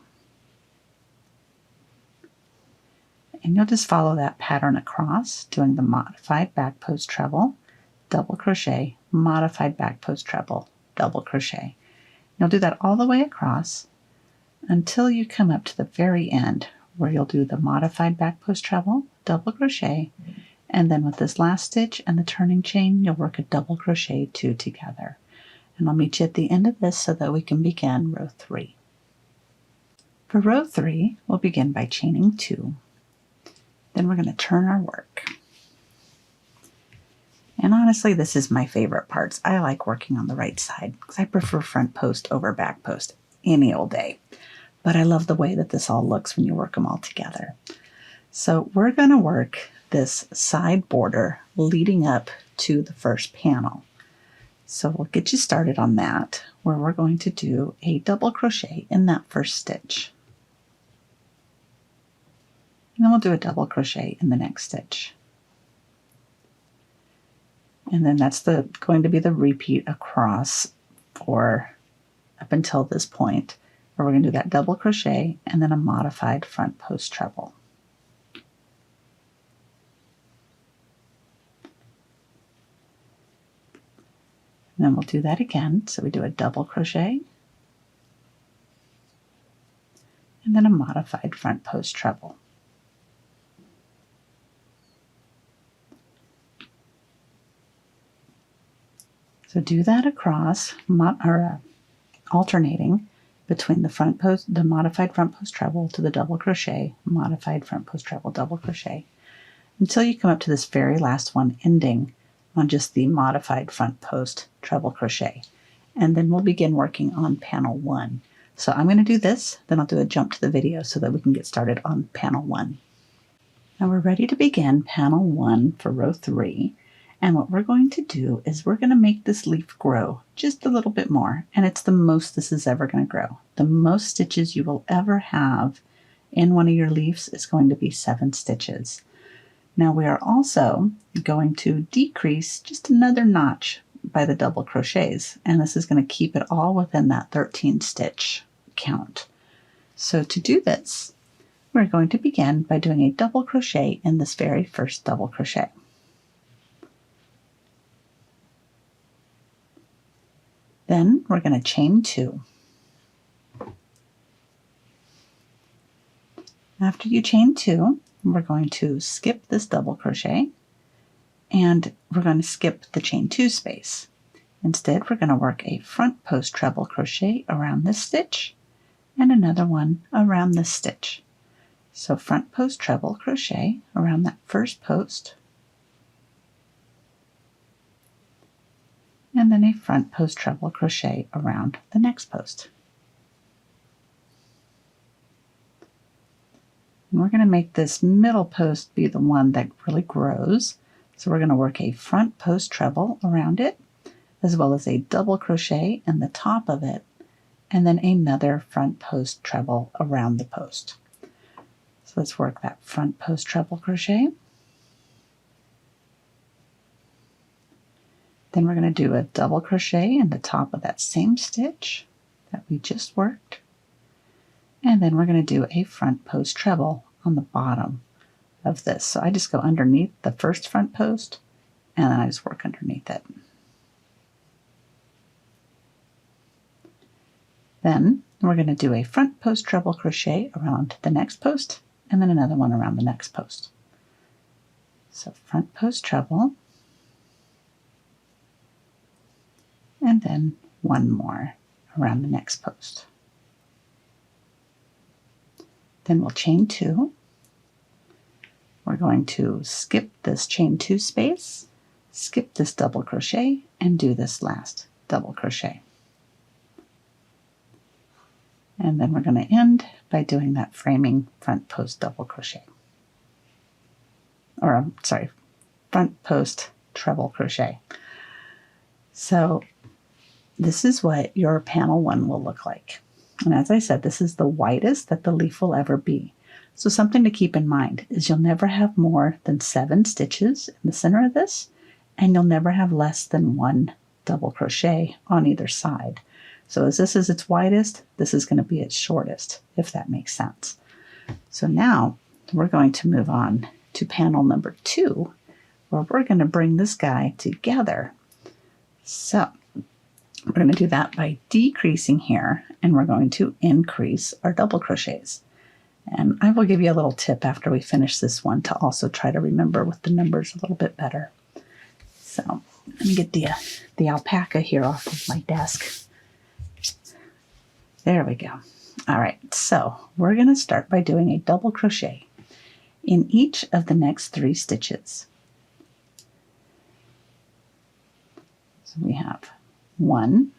And you'll just follow that pattern across, doing the modified back post treble, double crochet, modified back post treble, double crochet. You'll do that all the way across until you come up to the very end where you'll do the modified back post treble, double crochet, and then with this last stitch and the turning chain, you'll work a double crochet 2 together. And I'll meet you at the end of this so that we can begin row 3. For row 3, we'll begin by chaining 2. Then we're going to turn our work. And honestly, this is my favorite parts. I like working on the right side because I prefer front post over back post any old day. But I love the way that this all looks when you work them all together. So we're going to work this side border leading up to the first panel. So we'll get you started on that, where we're going to do a double crochet in that first stitch. And then we'll do a double crochet in the next stitch. And then that's going to be the repeat across for up until this point, where we're going to do that double crochet and then a modified front post treble. And then we'll do that again. So we do a double crochet and then a modified front post treble. So do that across, alternating between the modified front post treble to the double crochet, modified front post treble, double crochet. until you come up to this very last one, ending on just the modified front post treble crochet. And then we'll begin working on panel 1. So I'm going to do this, then I'll do a jump to the video so that we can get started on panel 1. Now we're ready to begin panel 1 for row 3. And what we're going to do is we're going to make this leaf grow just a little bit more. And it's the most this is ever going to grow. The most stitches you will ever have in one of your leaves is going to be 7 stitches. Now we are also going to decrease just another notch by the double crochets, and this is going to keep it all within that 13 stitch count. So to do this, we're going to begin by doing a double crochet in this very first double crochet. Then we're going to chain 2. After you chain 2, we're going to skip this double crochet, and we're going to skip the chain 2 space. Instead, we're going to work a front post treble crochet around this stitch and another one around this stitch. So front post treble crochet around that first post, and then a front post treble crochet around the next post. And we're going to make this middle post be the one that really grows. So we're going to work a front post treble around it, as well as a double crochet in the top of it, and then another front post treble around the post. So let's work that front post treble crochet. Then we're going to do a double crochet in the top of that same stitch that we just worked. And then we're going to do a front post treble on the bottom of this. So I just go underneath the first front post and then I just work underneath it. Then we're going to do a front post treble crochet around the next post and then another one around the next post. So front post treble, and then one more around the next post. Then we'll chain 2. We're going to skip this chain 2 space, skip this double crochet, and do this last double crochet. And then we're going to end by doing that framing front post double crochet. Or, sorry, front post treble crochet. So this is what your panel 1 will look like. And as I said, this is the widest that the leaf will ever be. So something to keep in mind is you'll never have more than 7 stitches in the center of this, and you'll never have less than 1 double crochet on either side. So as this is its widest, this is going to be its shortest, if that makes sense. So now we're going to move on to panel number 2, where we're going to bring this guy together. So we're going to do that by decreasing here, and we're going to increase our double crochets. And I will give you a little tip after we finish this one to also try to remember with the numbers a little bit better. So let me get the alpaca here off of my desk. There we go. All right, so we're going to start by doing a double crochet in each of the next 3 stitches. So we have 1,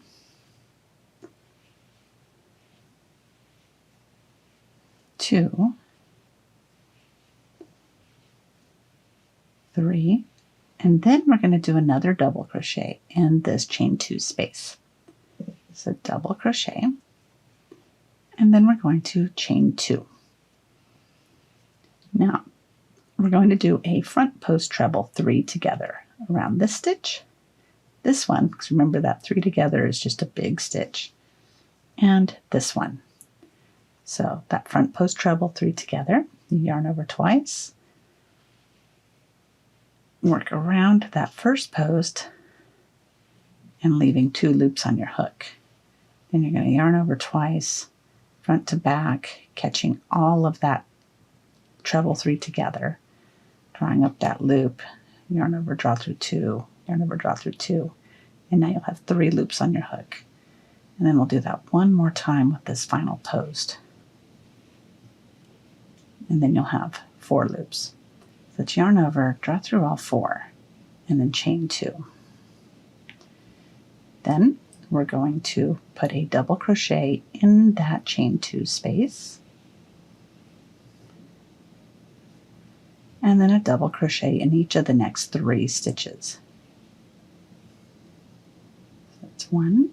2, 3, and then we're going to do another double crochet in this chain 2 space. So double crochet, and then we're going to chain 2. Now we're going to do a front post treble 3 together around this stitch, this one, because remember that 3 together is just a big stitch, and this one. So that front post treble 3 together, you yarn over twice, work around that first post and leaving 2 loops on your hook. Then you're going to yarn over twice, front to back, catching all of that treble 3 together, drawing up that loop, yarn over, draw through 2, yarn over, draw through 2, and now you'll have 3 loops on your hook. And then we'll do that one more time with this final post. And then you'll have 4 loops. Let's yarn over, draw through all 4, and then chain 2. Then we're going to put a double crochet in that chain 2 space, and then a double crochet in each of the next 3 stitches. So that's 1,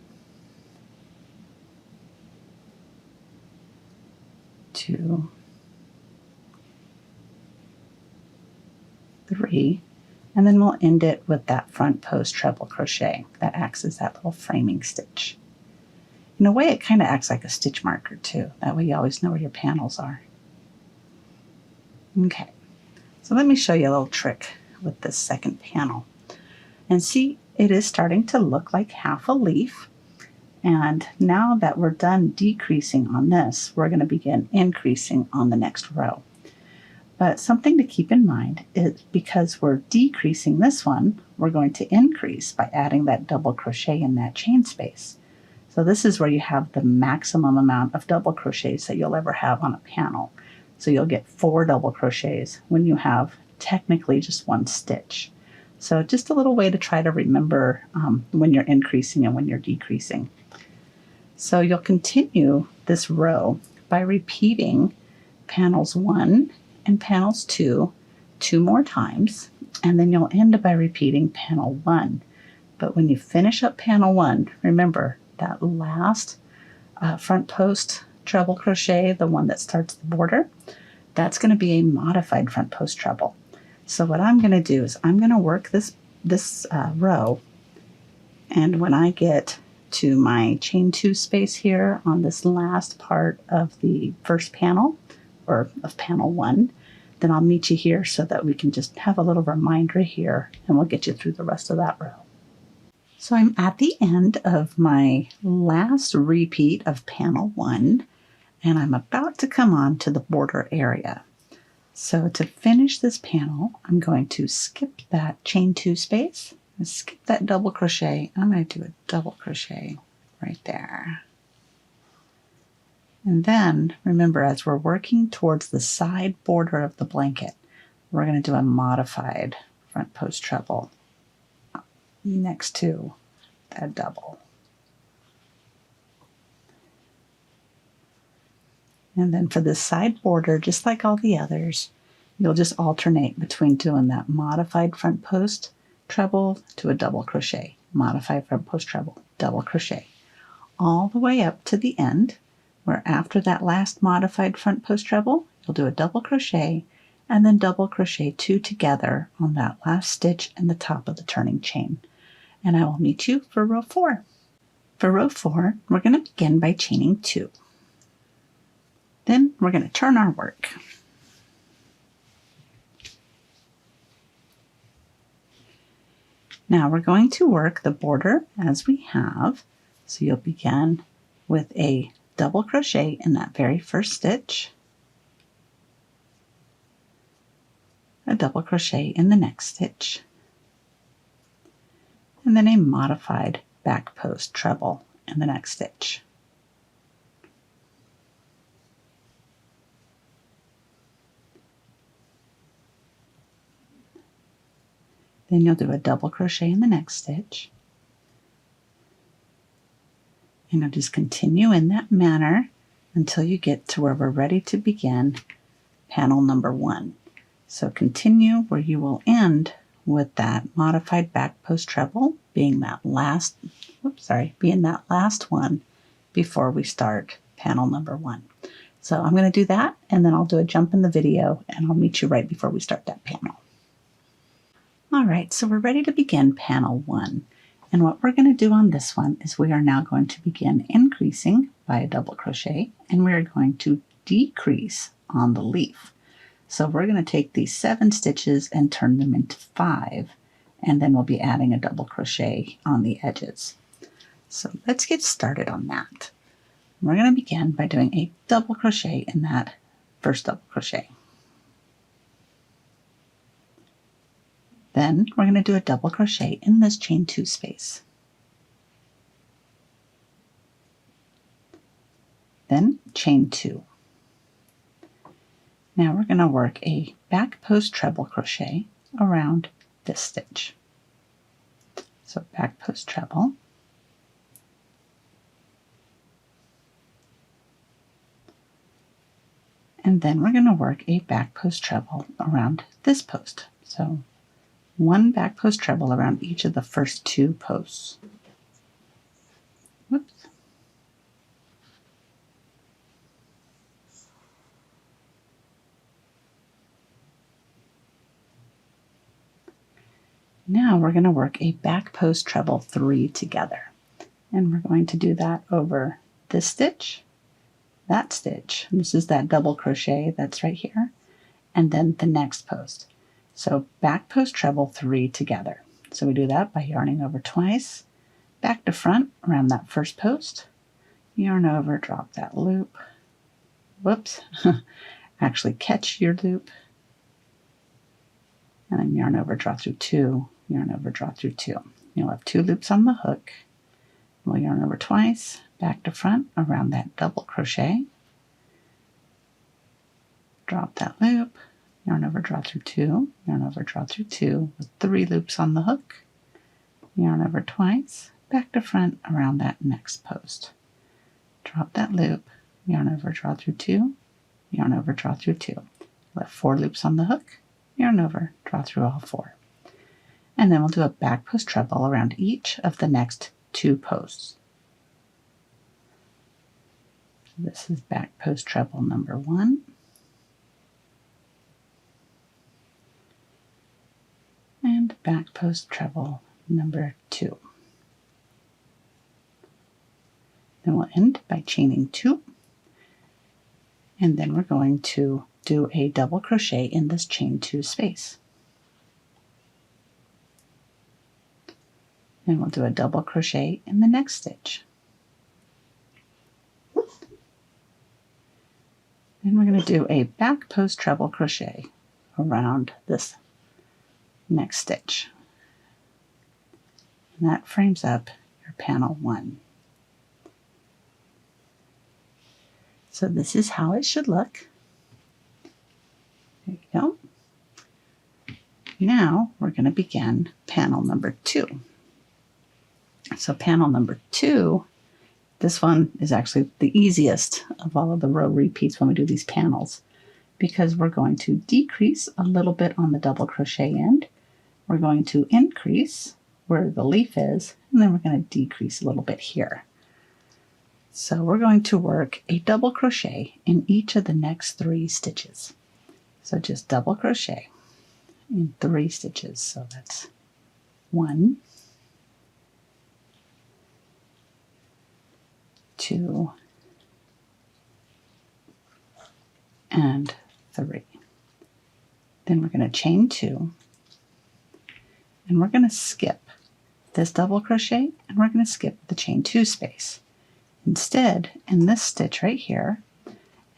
2, 3, and then we'll end it with that front post treble crochet that acts as that little framing stitch. In a way, it kind of acts like a stitch marker too. That way you always know where your panels are. Okay, so let me show you a little trick with this second panel. And see, it is starting to look like half a leaf. And now that we're done decreasing on this, we're going to begin increasing on the next row. But something to keep in mind is because we're decreasing this one, we're going to increase by adding that double crochet in that chain space. So this is where you have the maximum amount of double crochets that you'll ever have on a panel. So you'll get 4 double crochets when you have technically just 1 stitch. So just a little way to try to remember when you're increasing and when you're decreasing. So you'll continue this row by repeating panels 1 and panels 2 more times, and then you'll end by repeating panel 1. But when you finish up panel 1, remember that last front post treble crochet, the one that starts the border, that's going to be a modified front post treble. So what I'm going to do is I'm going to work this row, and when I get to my chain 2 space here on this last part of the first panel, or of panel 1, then I'll meet you here so that we can just have a little reminder here, and we'll get you through the rest of that row. So I'm at the end of my last repeat of panel 1, and I'm about to come on to the border area. So to finish this panel, I'm going to skip that chain 2 space, and skip that double crochet. I'm going to do a double crochet right there. And then, remember, as we're working towards the side border of the blanket, we're going to do a modified front post treble next to that double. And then for this side border, just like all the others, you'll just alternate between doing that modified front post treble to a double crochet, modified front post treble, double crochet, all the way up to the end, where after that last modified front post treble, you'll do a double crochet and then double crochet 2 together on that last stitch in the top of the turning chain. And I will meet you for row 4. For row 4, we're going to begin by chaining 2. Then we're going to turn our work. Now we're going to work the border as we have. So you'll begin with a double crochet in that very first stitch, a double crochet in the next stitch, and then a modified back post treble in the next stitch. Then you'll do a double crochet in the next stitch, and you'll just continue in that manner until you get to where we're ready to begin panel number 1. So continue where you will end with that modified back post treble being that last one before we start panel number 1. So I'm going to do that, and then I'll do a jump in the video, and I'll meet you right before we start that panel. All right, so we're ready to begin panel 1. And what we're going to do on this one is we are now going to begin increasing by a double crochet, and we're going to decrease on the leaf. So we're going to take these 7 stitches and turn them into 5, and then we'll be adding a double crochet on the edges. So let's get started on that. We're going to begin by doing a double crochet in that first double crochet. Then we're going to do a double crochet in this chain 2 space. Then chain 2. Now we're going to work a back post treble crochet around this stitch. So back post treble, and then we're going to work a back post treble around this post. So one back post treble around each of the first 2 posts. Whoops. Now we're going to work a back post treble 3 together. And we're going to do that over this stitch, that stitch, and this is that double crochet that's right here, and then the next post. So back post treble 3 together. So we do that by yarning over twice, back to front around that first post, yarn over, drop that loop, whoops, actually catch your loop, and then yarn over, draw through 2, yarn over, draw through 2. You'll have 2 loops on the hook. We'll yarn over twice, back to front around that double crochet, drop that loop, yarn over, draw through 2, yarn over, draw through 2 with 3 loops on the hook, yarn over twice, back to front around that next post, drop that loop, yarn over, draw through 2, yarn over, draw through 2. You'll have 4 loops on the hook, yarn over, draw through all 4. And then we'll do a back post treble around each of the next 2 posts. This is back post treble number 1. And back post treble number 2. Then we'll end by chaining 2. And then we're going to do a double crochet in this chain 2 space. Then we'll do a double crochet in the next stitch. Then we're going to do a back post treble crochet around this next stitch. And that frames up your panel 1. So this is how it should look. There you go. Now we're going to begin panel number 2. So panel number 2, this one is actually the easiest of all of the row repeats when we do these panels, because we're going to decrease a little bit on the double crochet end. We're going to increase where the leaf is, and then we're going to decrease a little bit here. So we're going to work a double crochet in each of the next 3 stitches. So just double crochet in 3 stitches. So that's 1, 2, and 3. Then we're going to chain 2, and we're going to skip this double crochet, and we're going to skip the chain 2 space. Instead, in this stitch right here,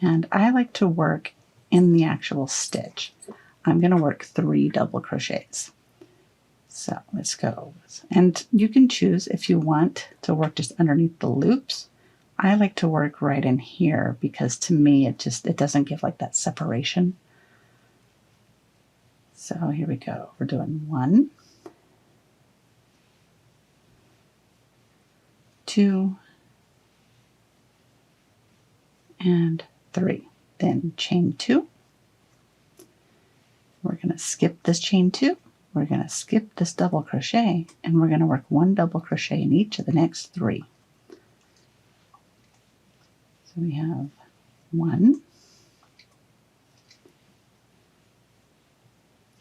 and I like to work in the actual stitch, I'm going to work 3 double crochets. So let's go. And you can choose if you want to work just underneath the loops. I like to work right in here because to me it doesn't give like that separation. So here we go. We're doing 1, 2, and 3. Then chain 2. We're going to skip this chain 2. We're going to skip this double crochet, and we're going to work 1 double crochet in each of the next 3. So we have 1,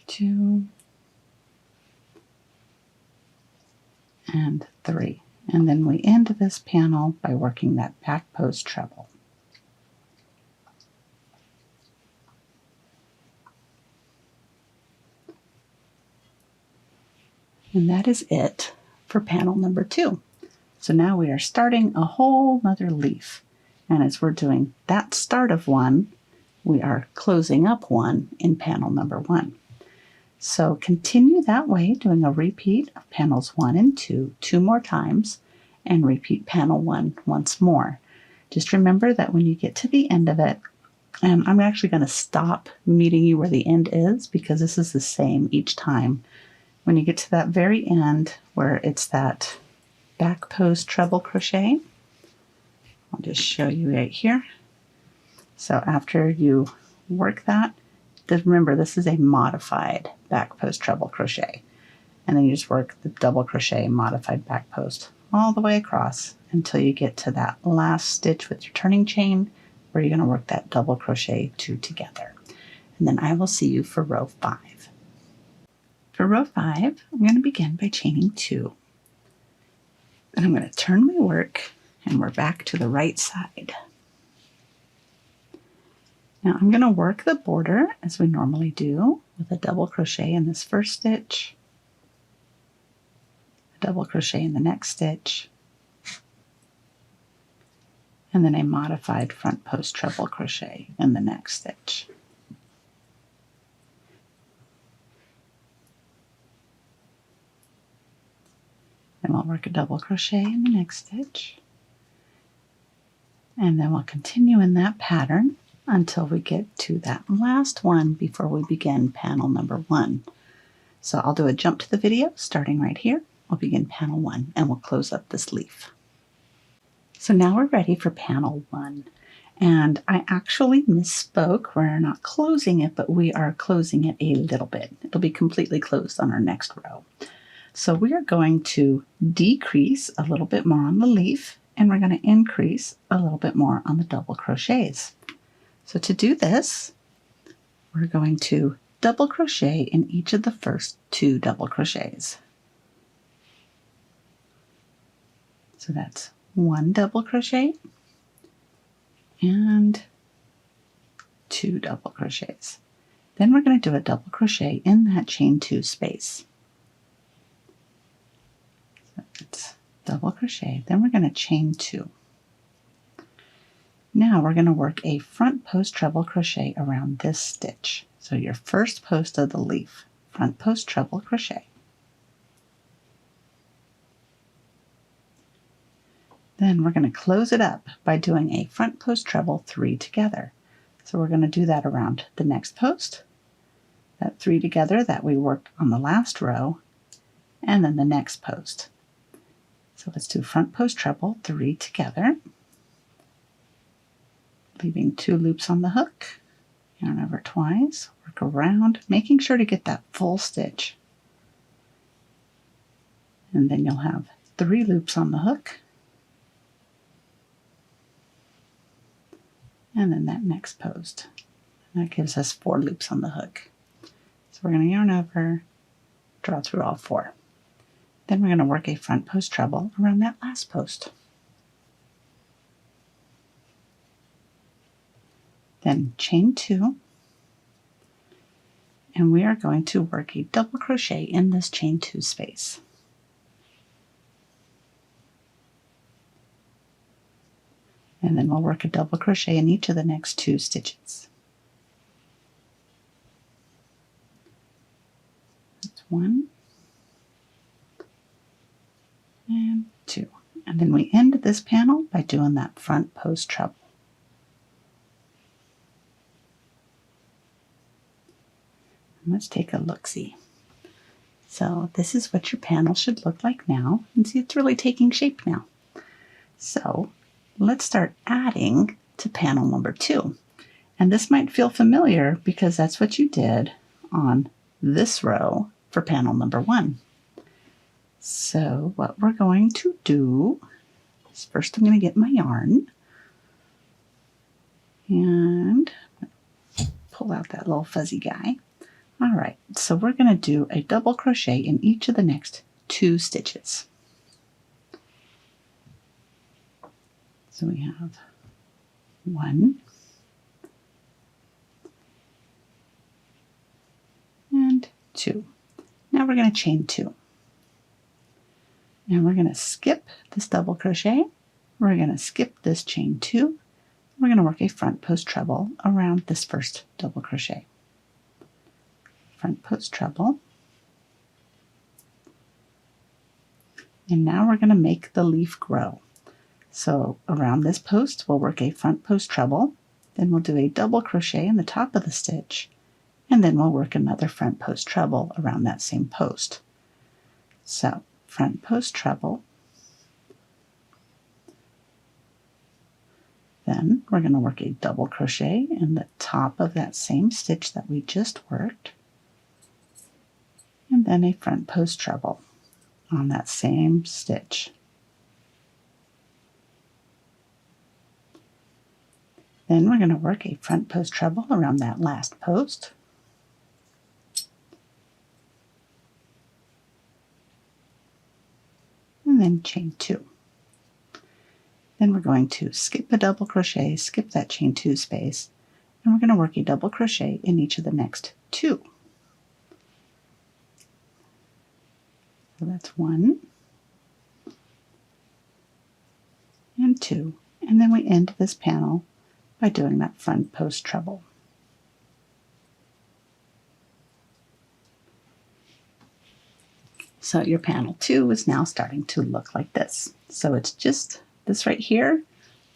2, and 3. And then we end this panel by working that back post treble. And that is it for panel number 2. So now we are starting a whole nother leaf. And as we're doing that start of 1, we are closing up 1 in panel number 1. So continue that way, doing a repeat of panels 1 and 2 more times, and repeat panel 1 once more. Just remember that when you get to the end of it, And I'm actually going to stop meeting you where the end is because this is the same each time. When you get to that very end where it's that back post treble crochet, I'll just show you right here. So after you work that, remember this is a modified back post treble crochet. And then you just work the double crochet modified back post all the way across until you get to that last stitch with your turning chain where you're going to work that double crochet 2 together. And then I will see you for row 5. For row 5, I'm going to begin by chaining 2. And I'm going to turn my work and we're back to the right side. Now I'm going to work the border as we normally do with a double crochet in this first stitch, a double crochet in the next stitch, and then a modified front post treble crochet in the next stitch. Then we'll work a double crochet in the next stitch, and then we'll continue in that pattern until we get to that last one before we begin panel number 1. So I'll do a jump to the video starting right here. We'll begin panel 1 and we'll close up this leaf. So now we're ready for panel 1. And I actually misspoke. We're not closing it, but we are closing it a little bit. It'll be completely closed on our next row. So we are going to decrease a little bit more on the leaf and we're going to increase a little bit more on the double crochets. So to do this, we're going to double crochet in each of the first 2 double crochets. So that's 1 double crochet and 2 double crochets. Then we're going to do a double crochet in that chain 2 space. So it's double crochet, then we're going to chain 2. Now we're going to work a front post treble crochet around this stitch. So your first post of the leaf, front post treble crochet. Then we're going to close it up by doing a front post treble 3 together. So we're going to do that around the next post, that 3 together that we worked on the last row, and then the next post. So let's do front post treble 3 together, leaving 2 loops on the hook, yarn over twice, work around, making sure to get that full stitch. And then you'll have 3 loops on the hook, and then that next post. And that gives us 4 loops on the hook. So we're going to yarn over, draw through all 4. Then we're going to work a front post treble around that last post. Then chain 2, and we are going to work a double crochet in this chain 2 space. And then we'll work a double crochet in each of the next 2 stitches. That's 1 and 2. And then we end this panel by doing that front post treble. Let's take a look-see. So this is what your panel should look like now. And see, it's really taking shape now. So let's start adding to panel number 2. And this might feel familiar because that's what you did on this row for panel number 1. So what we're going to do is first I'm going to get my yarn and pull out that little fuzzy guy. All right, so we're going to do a double crochet in each of the next 2 stitches. So we have 1 and 2. Now we're going to chain 2. And we're going to skip this double crochet. We're going to skip this chain 2. We're going to work a front post treble around this first double crochet. Front post treble. And now we're going to make the leaf grow. So around this post, we'll work a front post treble Then we'll do a double crochet in the top of the stitch, and then we'll work another front post treble around that same post. So front post treble, then we're going to work a double crochet in the top of that same stitch that we just worked, and then a front post treble on that same stitch. Then we're going to work a front post treble around that last post. And then chain 2. Then we're going to skip a double crochet, skip that chain 2 space, and we're going to work a double crochet in each of the next 2. So that's 1 and 2, and then we end this panel by doing that front post treble. So your panel 2 is now starting to look like this. So it's just this right here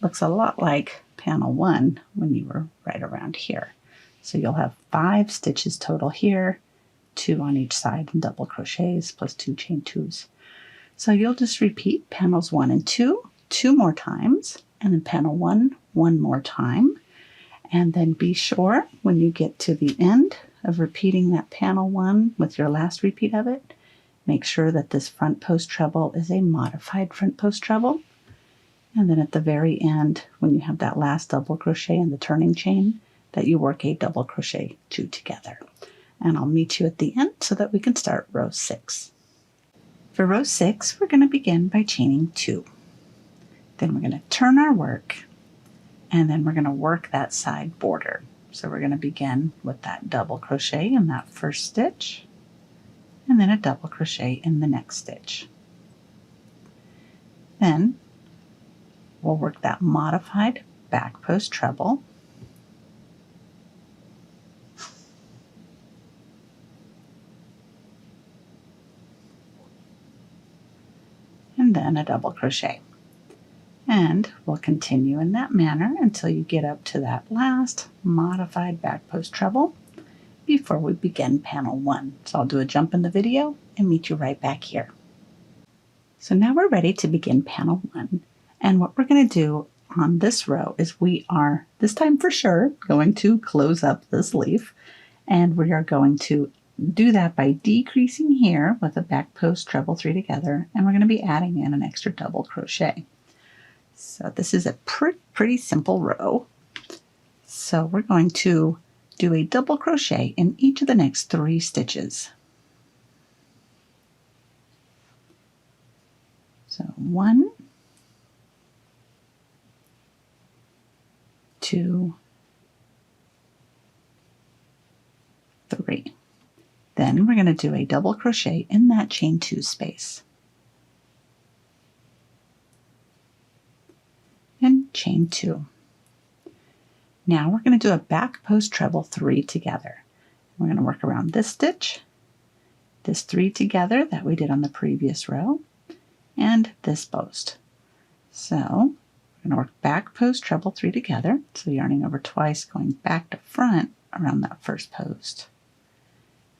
looks a lot like panel 1 when you were right around here. So you'll have 5 stitches total here, 2 on each side and double crochets plus 2 chain 2s. So you'll just repeat panels 1 and 2 more times, and then panel 1 one more time. And then be sure when you get to the end of repeating that panel 1 with your last repeat of it, make sure that this front post treble is a modified front post treble. And then at the very end, when you have that last double crochet in the turning chain, that you work a double crochet 2 together. And I'll meet you at the end so that we can start row 6. For row 6, we're going to begin by chaining 2. Then we're going to turn our work, and then we're going to work that side border. So we're going to begin with that double crochet in that first stitch, and then a double crochet in the next stitch. Then we'll work that modified back post treble, and then a double crochet. And we'll continue in that manner until you get up to that last modified back post treble before we begin panel 1. So I'll do a jump in the video and meet you right back here. So now we're ready to begin panel 1. And what we're going to do on this row is we are, this time for sure, going to close up this leaf. And we are going to do that by decreasing here with a back post treble 3 together. And we're going to be adding in an extra double crochet. So this is a pretty simple row. So we're going to do a double crochet in each of the next 3 stitches. So 1, 2, 3. Then we're going to do a double crochet in that chain 2 space. And chain 2. Now we're going to do a back post treble 3 together. We're going to work around this stitch, this 3 together that we did on the previous row, and this post. So we're going to work back post treble 3 together, so yarning over twice, going back to front around that first post.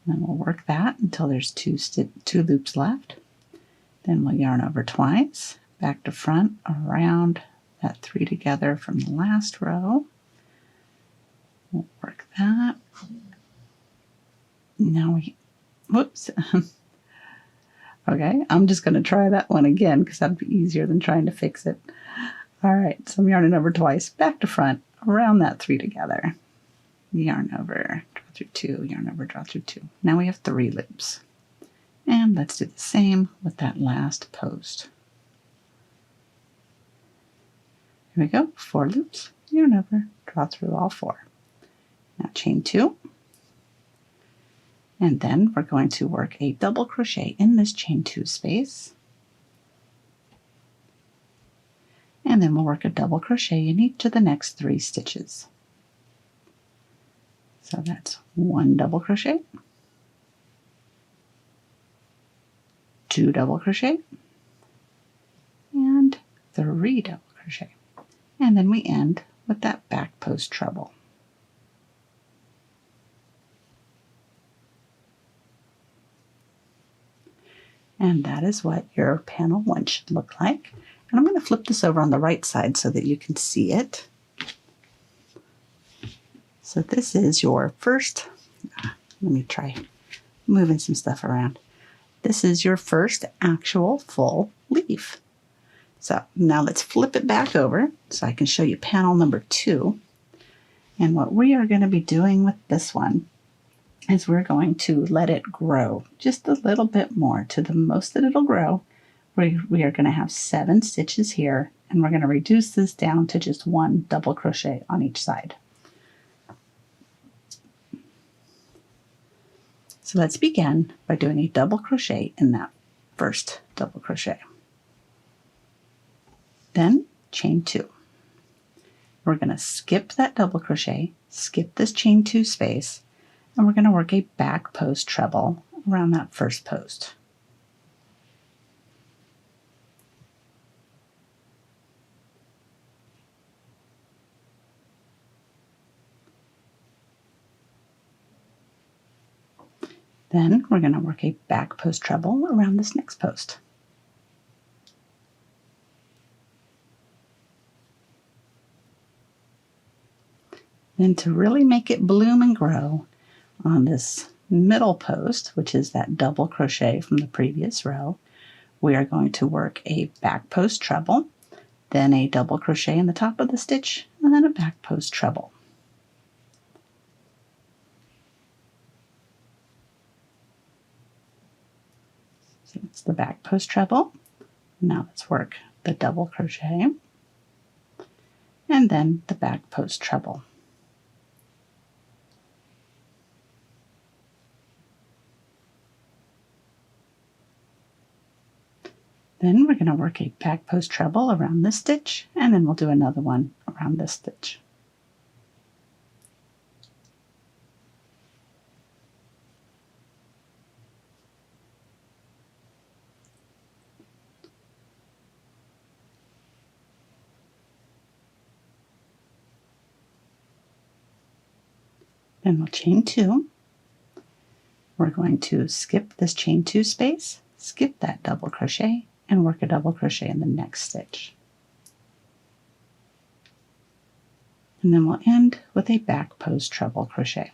And then we'll work that until there's 2 loops left. Then we'll yarn over twice, back to front around that 3 together from the last row. We'll work that. Now whoops. Okay, I'm just going to try that one again because that'd be easier than trying to fix it. All right, so I'm yarning over twice, back to front, around that 3 together. Yarn over, draw through 2, yarn over, draw through 2. Now we have 3 loops. And let's do the same with that last post. Here we go, 4 loops, yarn over, draw through all 4. Now chain 2, and then we're going to work a double crochet in this chain 2 space, and then we'll work a double crochet in each of the next 3 stitches. So that's 1 double crochet, 2 double crochet, and 3 double crochet. And then we end with that back post treble. And that is what your panel 1 should look like. And I'm going to flip this over on the right side so that you can see it. So this is your first, let me try moving some stuff around. This is your first actual full leaf. So now let's flip it back over so I can show you panel number 2. And what we are going to be doing with this one is we're going to let it grow just a little bit more to the most that it'll grow. We are going to have 7 stitches here, and we're going to reduce this down to just 1 double crochet on each side. So let's begin by doing a double crochet in that first double crochet. Then chain 2. We're going to skip that double crochet, skip this chain 2 space, and we're going to work a back post treble around that first post. Then we're going to work a back post treble around this next post. Then to really make it bloom and grow on this middle post, which is that double crochet from the previous row, we are going to work a back post treble, then a double crochet in the top of the stitch, and then a back post treble. So it's the back post treble. Now let's work the double crochet and then the back post treble. Then we're going to work a back post treble around this stitch, and then we'll do another one around this stitch. Then we'll chain 2. We're going to skip this chain 2 space, skip that double crochet, and work a double crochet in the next stitch. And then we'll end with a back post treble crochet.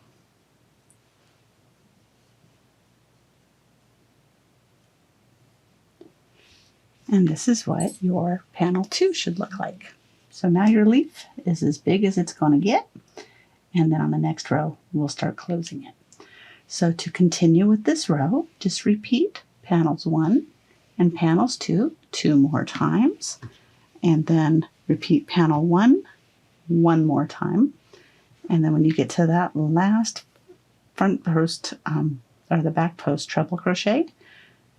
And this is what your panel 2 should look like. So now your leaf is as big as it's going to get, and then on the next row we'll start closing it. So to continue with this row, just repeat panels 1 and panels 2 more times, and then repeat panel 1 more time, and then when you get to that last front post or the back post treble crochet,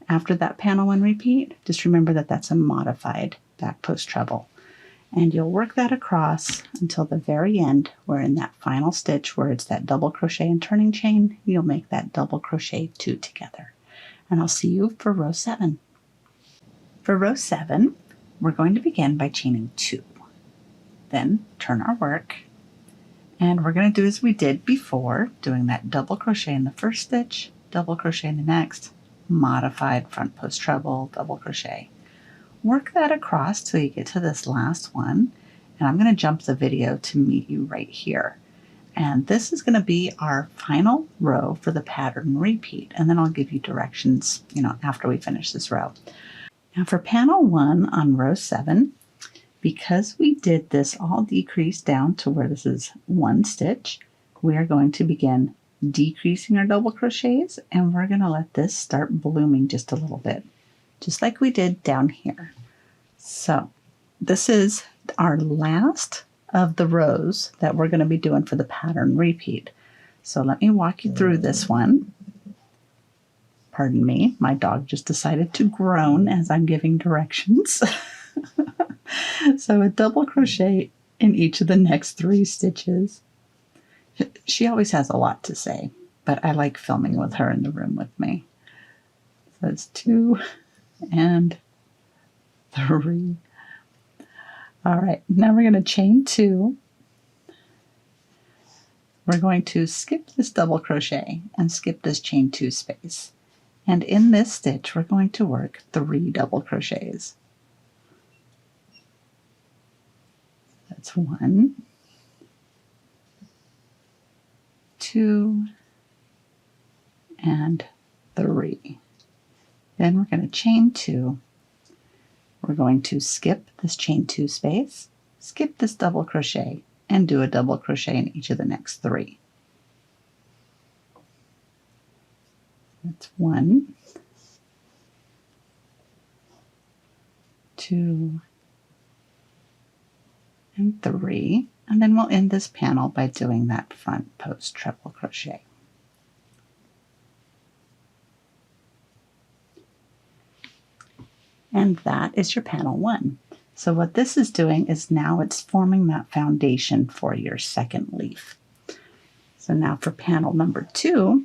after that panel 1 repeat, just remember that that's a modified back post treble, and you'll work that across until the very end, where in that final stitch where it's that double crochet and turning chain, you'll make that double crochet 2 together. And I'll see you for row 7. For row 7, we're going to begin by chaining 2. Then turn our work, and we're going to do as we did before, doing that double crochet in the first stitch, double crochet in the next, modified front post treble, double crochet. Work that across till you get to this last one, and I'm going to jump the video to meet you right here. And this is going to be our final row for the pattern repeat, and then I'll give you directions, after we finish this row. Now for panel 1 on row 7, because we did this all decreased down to where this is 1 stitch, we are going to begin decreasing our double crochets, and we're going to let this start blooming just a little bit, just like we did down here. So this is our last of the rows that we're going to be doing for the pattern repeat. So let me walk you through this one. Pardon me, my dog just decided to groan as I'm giving directions. So a double crochet in each of the next 3 stitches. She always has a lot to say, but I like filming with her in the room with me. So it's 2 and 3. All right, now we're going to chain 2, we're going to skip this double crochet and skip this chain 2 space. And in this stitch, we're going to work 3 double crochets. That's 1, 2, and 3. Then we're going to chain 2. We're going to skip this chain 2 space, skip this double crochet, and do a double crochet in each of the next 3. That's 1, 2, and 3. And then we'll end this panel by doing that front post treble crochet. And that is your panel 1. So what this is doing is now it's forming that foundation for your second leaf. So now for panel number 2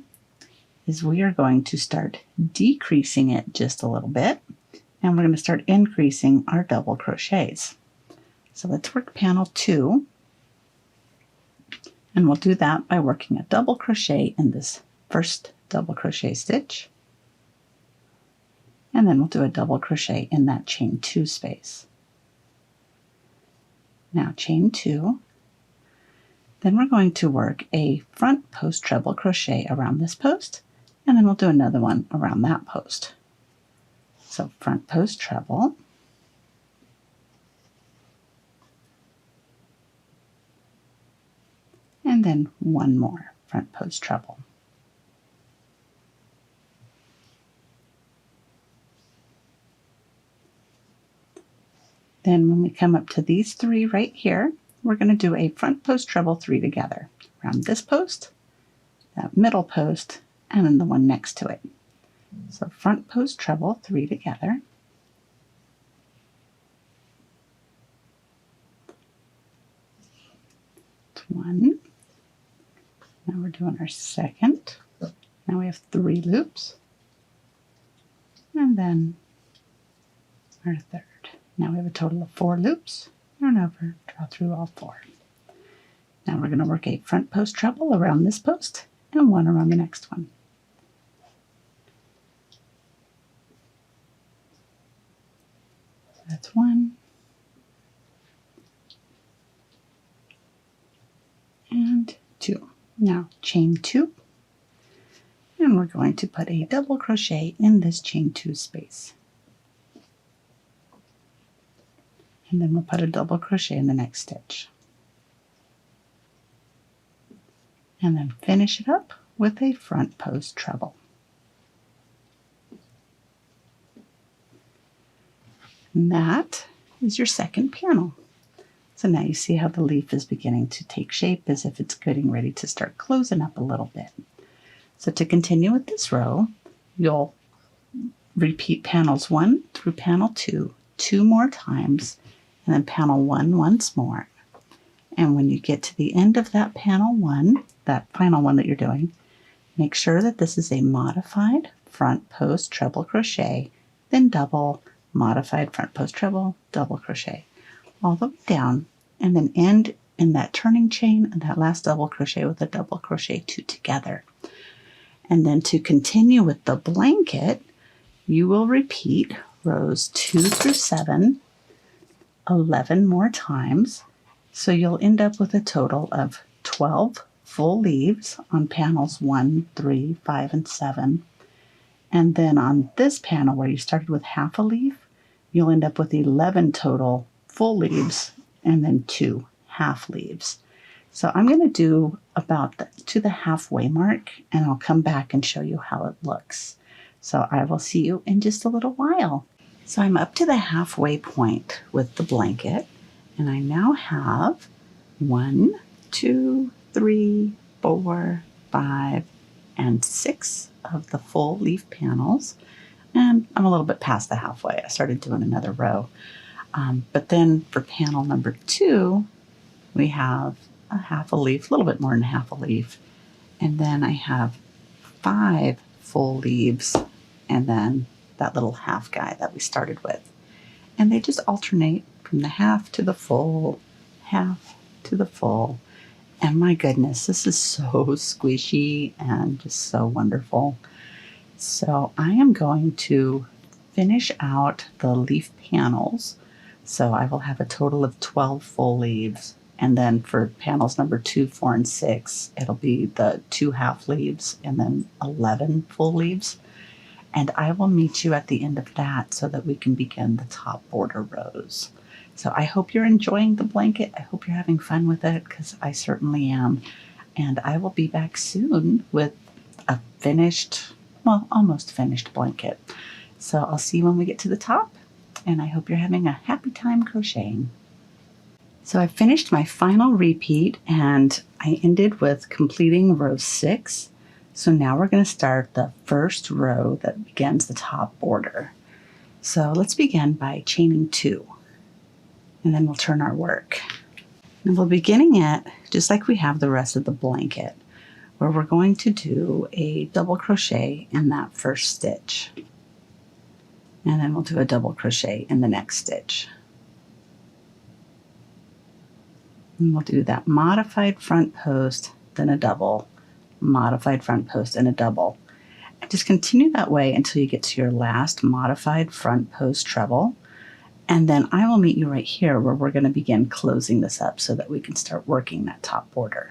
is we are going to start decreasing it just a little bit, and we're going to start increasing our double crochets. So let's work panel 2, and we'll do that by working a double crochet in this first double crochet stitch, and then we'll do a double crochet in that chain 2 space. Now chain 2, then we're going to work a front post treble crochet around this post, and then we'll do another one around that post. So front post treble, and then one more front post treble. Then when we come up to these 3 right here, we're going to do a front post treble 3 together around this post, that middle post, and then the one next to it. So front post treble 3 together. That's 1. Now we're doing our second. Now we have 3 loops. And then our third. Now we have a total of 4 loops. Yarn over, draw through all 4. Now we're going to work a front post treble around this post and one around the next one. So that's 1. And 2. Now chain 2. And we're going to put a double crochet in this chain 2 space. And then we'll put a double crochet in the next stitch. And then finish it up with a front post treble. And that is your second panel. So now you see how the leaf is beginning to take shape as if it's getting ready to start closing up a little bit. So to continue with this row, you'll repeat panels 1 through panel 2 2 more times, and then panel 1 once more. And when you get to the end of that panel 1, that final one that you're doing, make sure that this is a modified front post treble crochet, then double, modified front post treble, double crochet, all the way down, and then end in that turning chain and that last double crochet with a double crochet 2 together. And then to continue with the blanket, you will repeat rows 2 through 7 11 more times, so you'll end up with a total of 12 full leaves on panels 1, 3, 5, and 7. And then on this panel where you started with half a leaf, you'll end up with 11 total full leaves and then 2 half leaves. So I'm going to do about to the halfway mark, and I'll come back and show you how it looks. So I will see you in just a little while. So I'm up to the halfway point with the blanket, and I now have 1, 2, 3, 4, 5, and 6 of the full leaf panels. And I'm a little bit past the halfway. I started doing another row. But then for panel number 2, we have a half a leaf, a little bit more than half a leaf. And then I have 5 full leaves, and then that little half guy that we started with. And they just alternate from the half to the full, half to the full. And my goodness, this is so squishy and just so wonderful. So I am going to finish out the leaf panels. So I will have a total of 12 full leaves. And then for panels number 2, 4, and 6, it'll be the 2 half leaves and then 11 full leaves. And I will meet you at the end of that so that we can begin the top border rows. So I hope you're enjoying the blanket. I hope you're having fun with it, because I certainly am. And I will be back soon with a finished, well, almost finished blanket. So I'll see you when we get to the top, and I hope you're having a happy time crocheting. So I finished my final repeat, and I ended with completing row 6. So now we're going to start the first row that begins the top border. So let's begin by chaining 2, and then we'll turn our work. And we're beginning it just like we have the rest of the blanket, where we're going to do a double crochet in that first stitch. And then we'll do a double crochet in the next stitch. And we'll do that modified front post, then a double, modified front post, and a double. And just continue that way until you get to your last modified front post treble. And then I will meet you right here where we're going to begin closing this up so that we can start working that top border.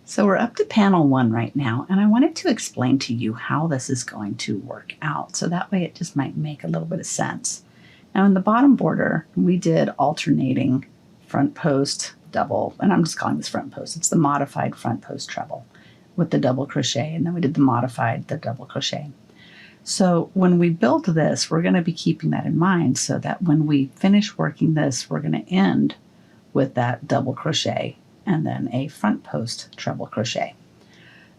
So we're up to panel 1 right now, and I wanted to explain to you how this is going to work out, so that way it just might make a little bit of sense. Now in the bottom border, we did alternating front post, double, and I'm just calling this front post. It's the modified front post treble with the double crochet, and then we did the double crochet. So when we build this, we're going to be keeping that in mind, so that when we finish working this, we're going to end with that double crochet and then a front post treble crochet.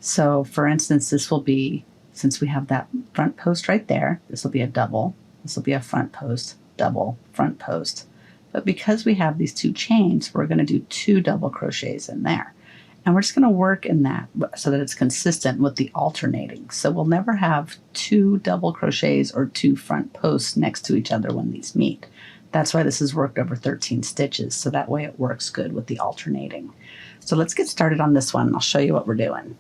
So for instance, this will be, since we have that front post right there, this will be a double, this will be a front post, double, front post. But because we have these 2 chains, we're going to do 2 double crochets in there. And we're just going to work in that so that it's consistent with the alternating. So we'll never have 2 double crochets or 2 front posts next to each other when these meet. That's why this is worked over 13 stitches, so that way it works good with the alternating. So let's get started on this one, and I'll show you what we're doing.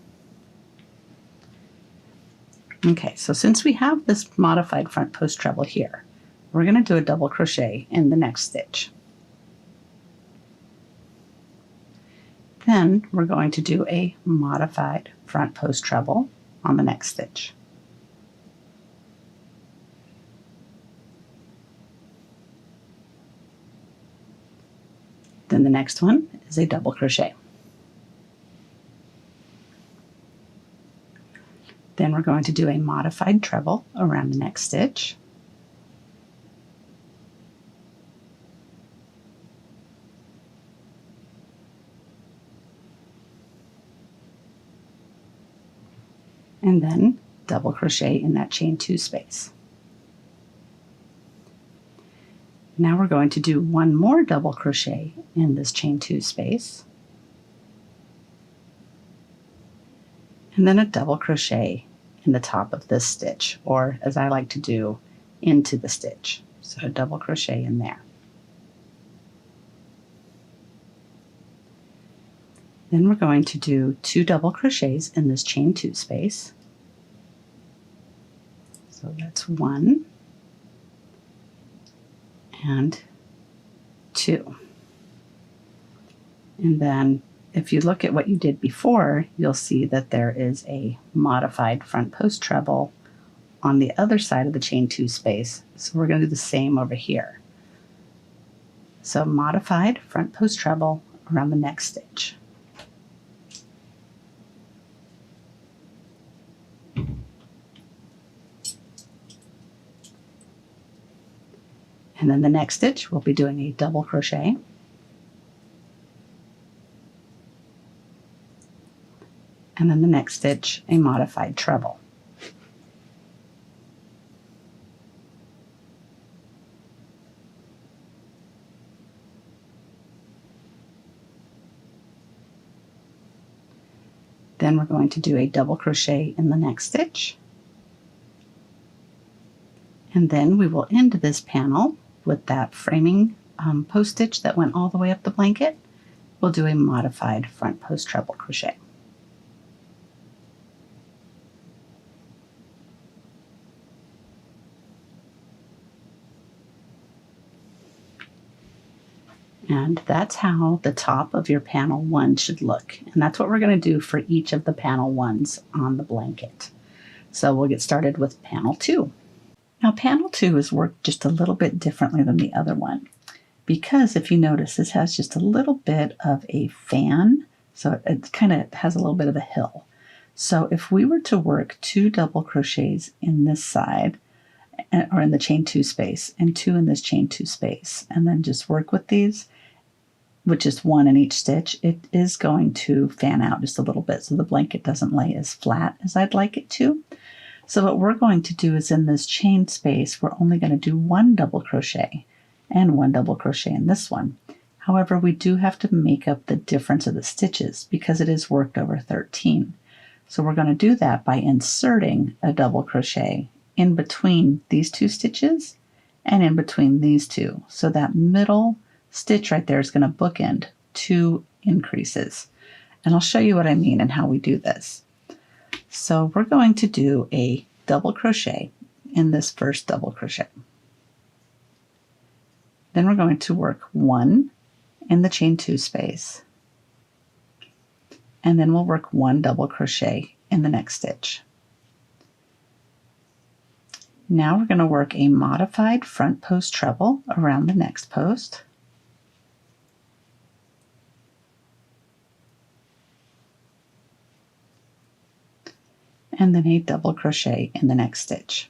Okay, so since we have this modified front post treble here, we're going to do a double crochet in the next stitch. Then we're going to do a modified front post treble on the next stitch. Then the next one is a double crochet. Then we're going to do a modified treble around the next stitch. And then double crochet in that chain 2 space. Now we're going to do 1 more double crochet in this chain 2 space, and then a double crochet in the top of this stitch, or as I like to do, into the stitch. So a double crochet in there. Then we're going to do 2 double crochets in this chain 2 space. So that's 1 and 2. And then if you look at what you did before, you'll see that there is a modified front post treble on the other side of the chain 2 space. So we're going to do the same over here. So modified front post treble around the next stitch. And then the next stitch, we'll be doing a double crochet. And then the next stitch, a modified treble. Then we're going to do a double crochet in the next stitch. And then we will end this panel with that framing post stitch that went all the way up the blanket we'll do a modified front post treble crochet. And that's how the top of your panel 1 should look. And that's what we're going to do for each of the panel 1s on the blanket. So we'll get started with panel 2. Now panel 2 is worked just a little bit differently than the other one, because if you notice, this has just a little bit of a fan, so it kind of has a little bit of a hill. So if we were to work 2 double crochets in this side, or in the chain 2 space, and 2 in this chain 2 space, and then just work with these, which is 1 in each stitch, it is going to fan out just a little bit so the blanket doesn't lay as flat as I'd like it to. So what we're going to do is in this chain space, we're only going to do 1 double crochet and 1 double crochet in this one. However, we do have to make up the difference of the stitches because it is worked over 13. So we're going to do that by inserting a double crochet in between these 2 stitches and in between these 2. So that middle stitch right there is going to bookend 2 increases. And I'll show you what I mean and how we do this. So we're going to do a double crochet in this first double crochet. Then we're going to work 1 in the chain 2 space. And then we'll work 1 double crochet in the next stitch. Now we're going to work a modified front post treble around the next post. And then a double crochet in the next stitch.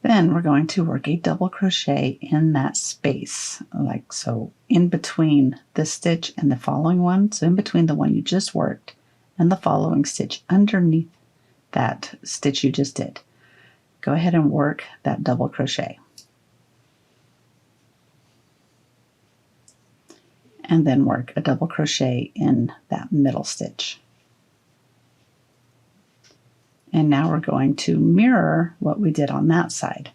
Then we're going to work a double crochet in that space, like so, in between this stitch and the following one, so in between the one you just worked and the following stitch underneath that stitch you just did. Go ahead and work that double crochet. And then work a double crochet in that middle stitch. And now we're going to mirror what we did on that side.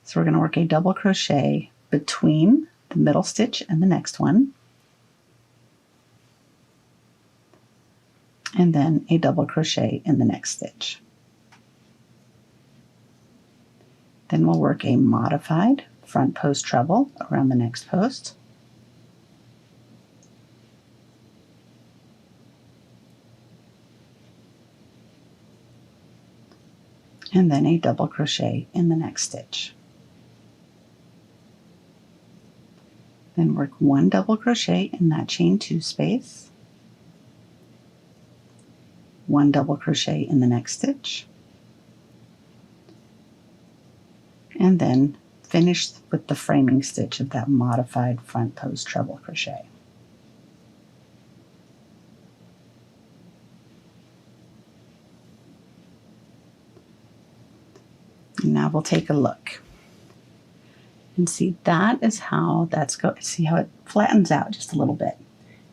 So we're going to work a double crochet between the middle stitch and the next one. And then a double crochet in the next stitch. Then we'll work a modified front post treble around the next post. And then a double crochet in the next stitch. Then work 1 double crochet in that chain 2 space, 1 double crochet in the next stitch, and then finish with the framing stitch of that modified front post treble crochet. And now we'll take a look and see that is how that's going. See how it flattens out just a little bit.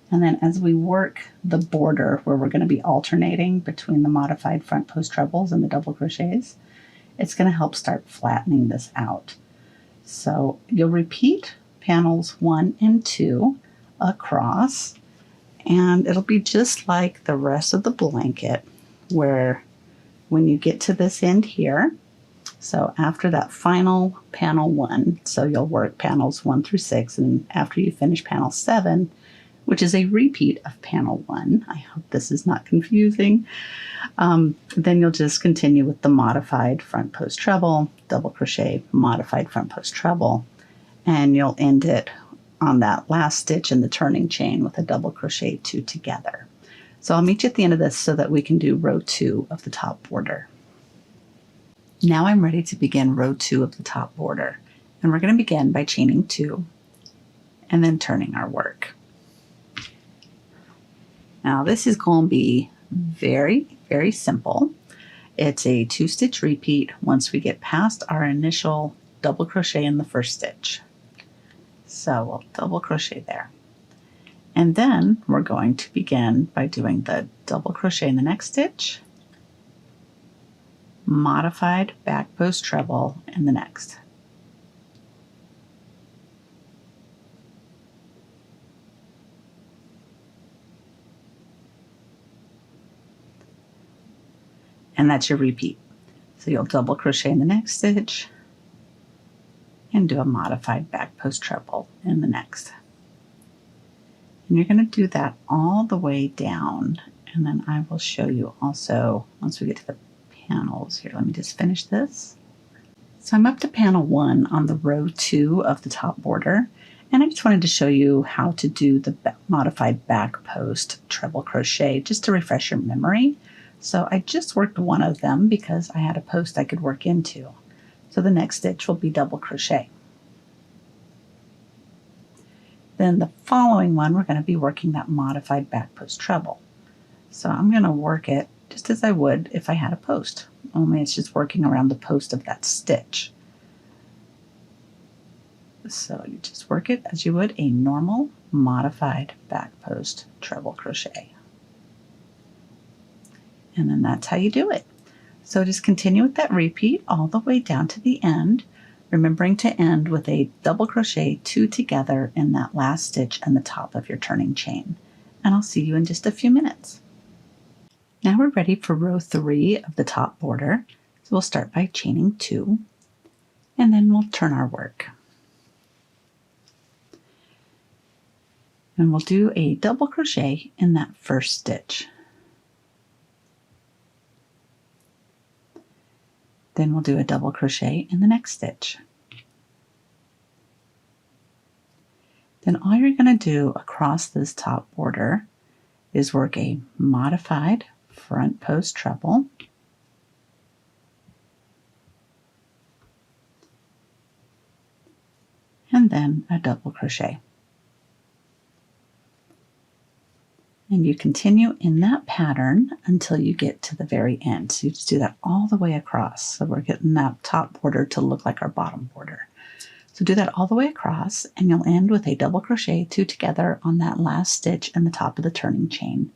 And then as we work the border where we're going to be alternating between the modified front post trebles and the double crochets, it's going to help start flattening this out. So you'll repeat panels 1 and 2 across, and it'll be just like the rest of the blanket, where when you get to this end here, so after that final panel 1, so you'll work panels 1 through 6, and after you finish panel 7, which is a repeat of panel 1, I hope this is not confusing, then you'll just continue with the modified front post treble, double crochet, modified front post treble, and you'll end it on that last stitch in the turning chain with a double crochet 2 together. So I'll meet you at the end of this so that we can do row 2 of the top border. Now I'm ready to begin row 2 of the top border, and we're going to begin by chaining 2 and then turning our work. Now this is going to be very, very simple. It's a 2-stitch repeat once we get past our initial double crochet in the first stitch. So we'll double crochet there. And then we're going to begin by doing the double crochet in the next stitch, modified back post treble in the next. And that's your repeat. So you'll double crochet in the next stitch and do a modified back post treble in the next. And you're going to do that all the way down. And then I will show you also once we get to the panels here. Let me just finish this. So I'm up to panel 1 on the row 2 of the top border. And I just wanted to show you how to do the modified back post treble crochet just to refresh your memory. So I just worked one of them because I had a post I could work into. So the next stitch will be double crochet. Then the following one, we're going to be working that modified back post treble. So I'm going to work it just as I would if I had a post, only it's just working around the post of that stitch. So you just work it as you would a normal modified back post treble crochet. And then that's how you do it. So just continue with that repeat all the way down to the end, remembering to end with a double crochet 2 together in that last stitch and the top of your turning chain. And I'll see you in just a few minutes. Now we're ready for row 3 of the top border. So we'll start by chaining 2, and then we'll turn our work. And we'll do a double crochet in that first stitch. Then we'll do a double crochet in the next stitch. Then all you're going to do across this top border is work a modified front post treble, and then a double crochet. And you continue in that pattern until you get to the very end. So you just do that all the way across. So we're getting that top border to look like our bottom border. So do that all the way across, and you'll end with a double crochet 2 together on that last stitch in the top of the turning chain.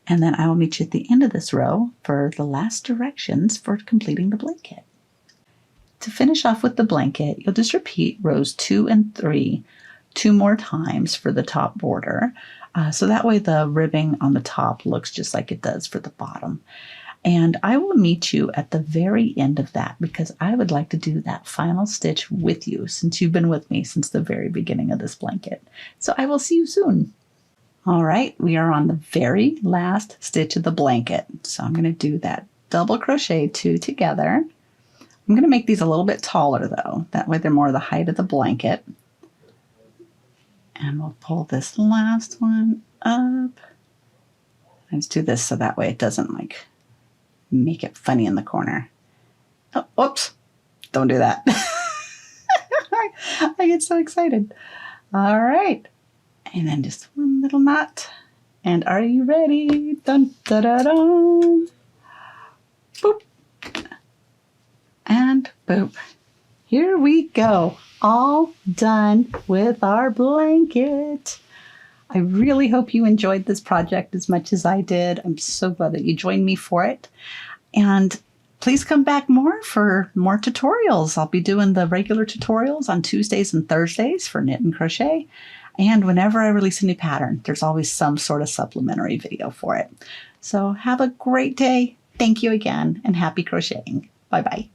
And then I will meet you at the end of this row for the last directions for completing the blanket. To finish off with the blanket, you'll just repeat rows 2 and 3 2 more times for the top border. So that way the ribbing on the top looks just like it does for the bottom. And I will meet you at the very end of that because I would like to do that final stitch with you since you've been with me since the very beginning of this blanket. So I will see you soon. All right, we are on the very last stitch of the blanket. So I'm going to do that double crochet 2 together. I'm going to make these a little bit taller though. That way they're more the height of the blanket. And we'll pull this last one up. Let's do this so that way it doesn't like make it funny in the corner. Oh, whoops. Don't do that. I get so excited. All right. And then just one little knot. And are you ready? Dun, da, da, dun. Boop. And boop. Here we go. All done with our blanket. I really hope you enjoyed this project as much as I did. I'm so glad that you joined me for it. And please come back more for more tutorials. I'll be doing the regular tutorials on Tuesdays and Thursdays for knit and crochet. And whenever I release a new pattern, there's always some sort of supplementary video for it. So have a great day. Thank you again, and happy crocheting. Bye-bye.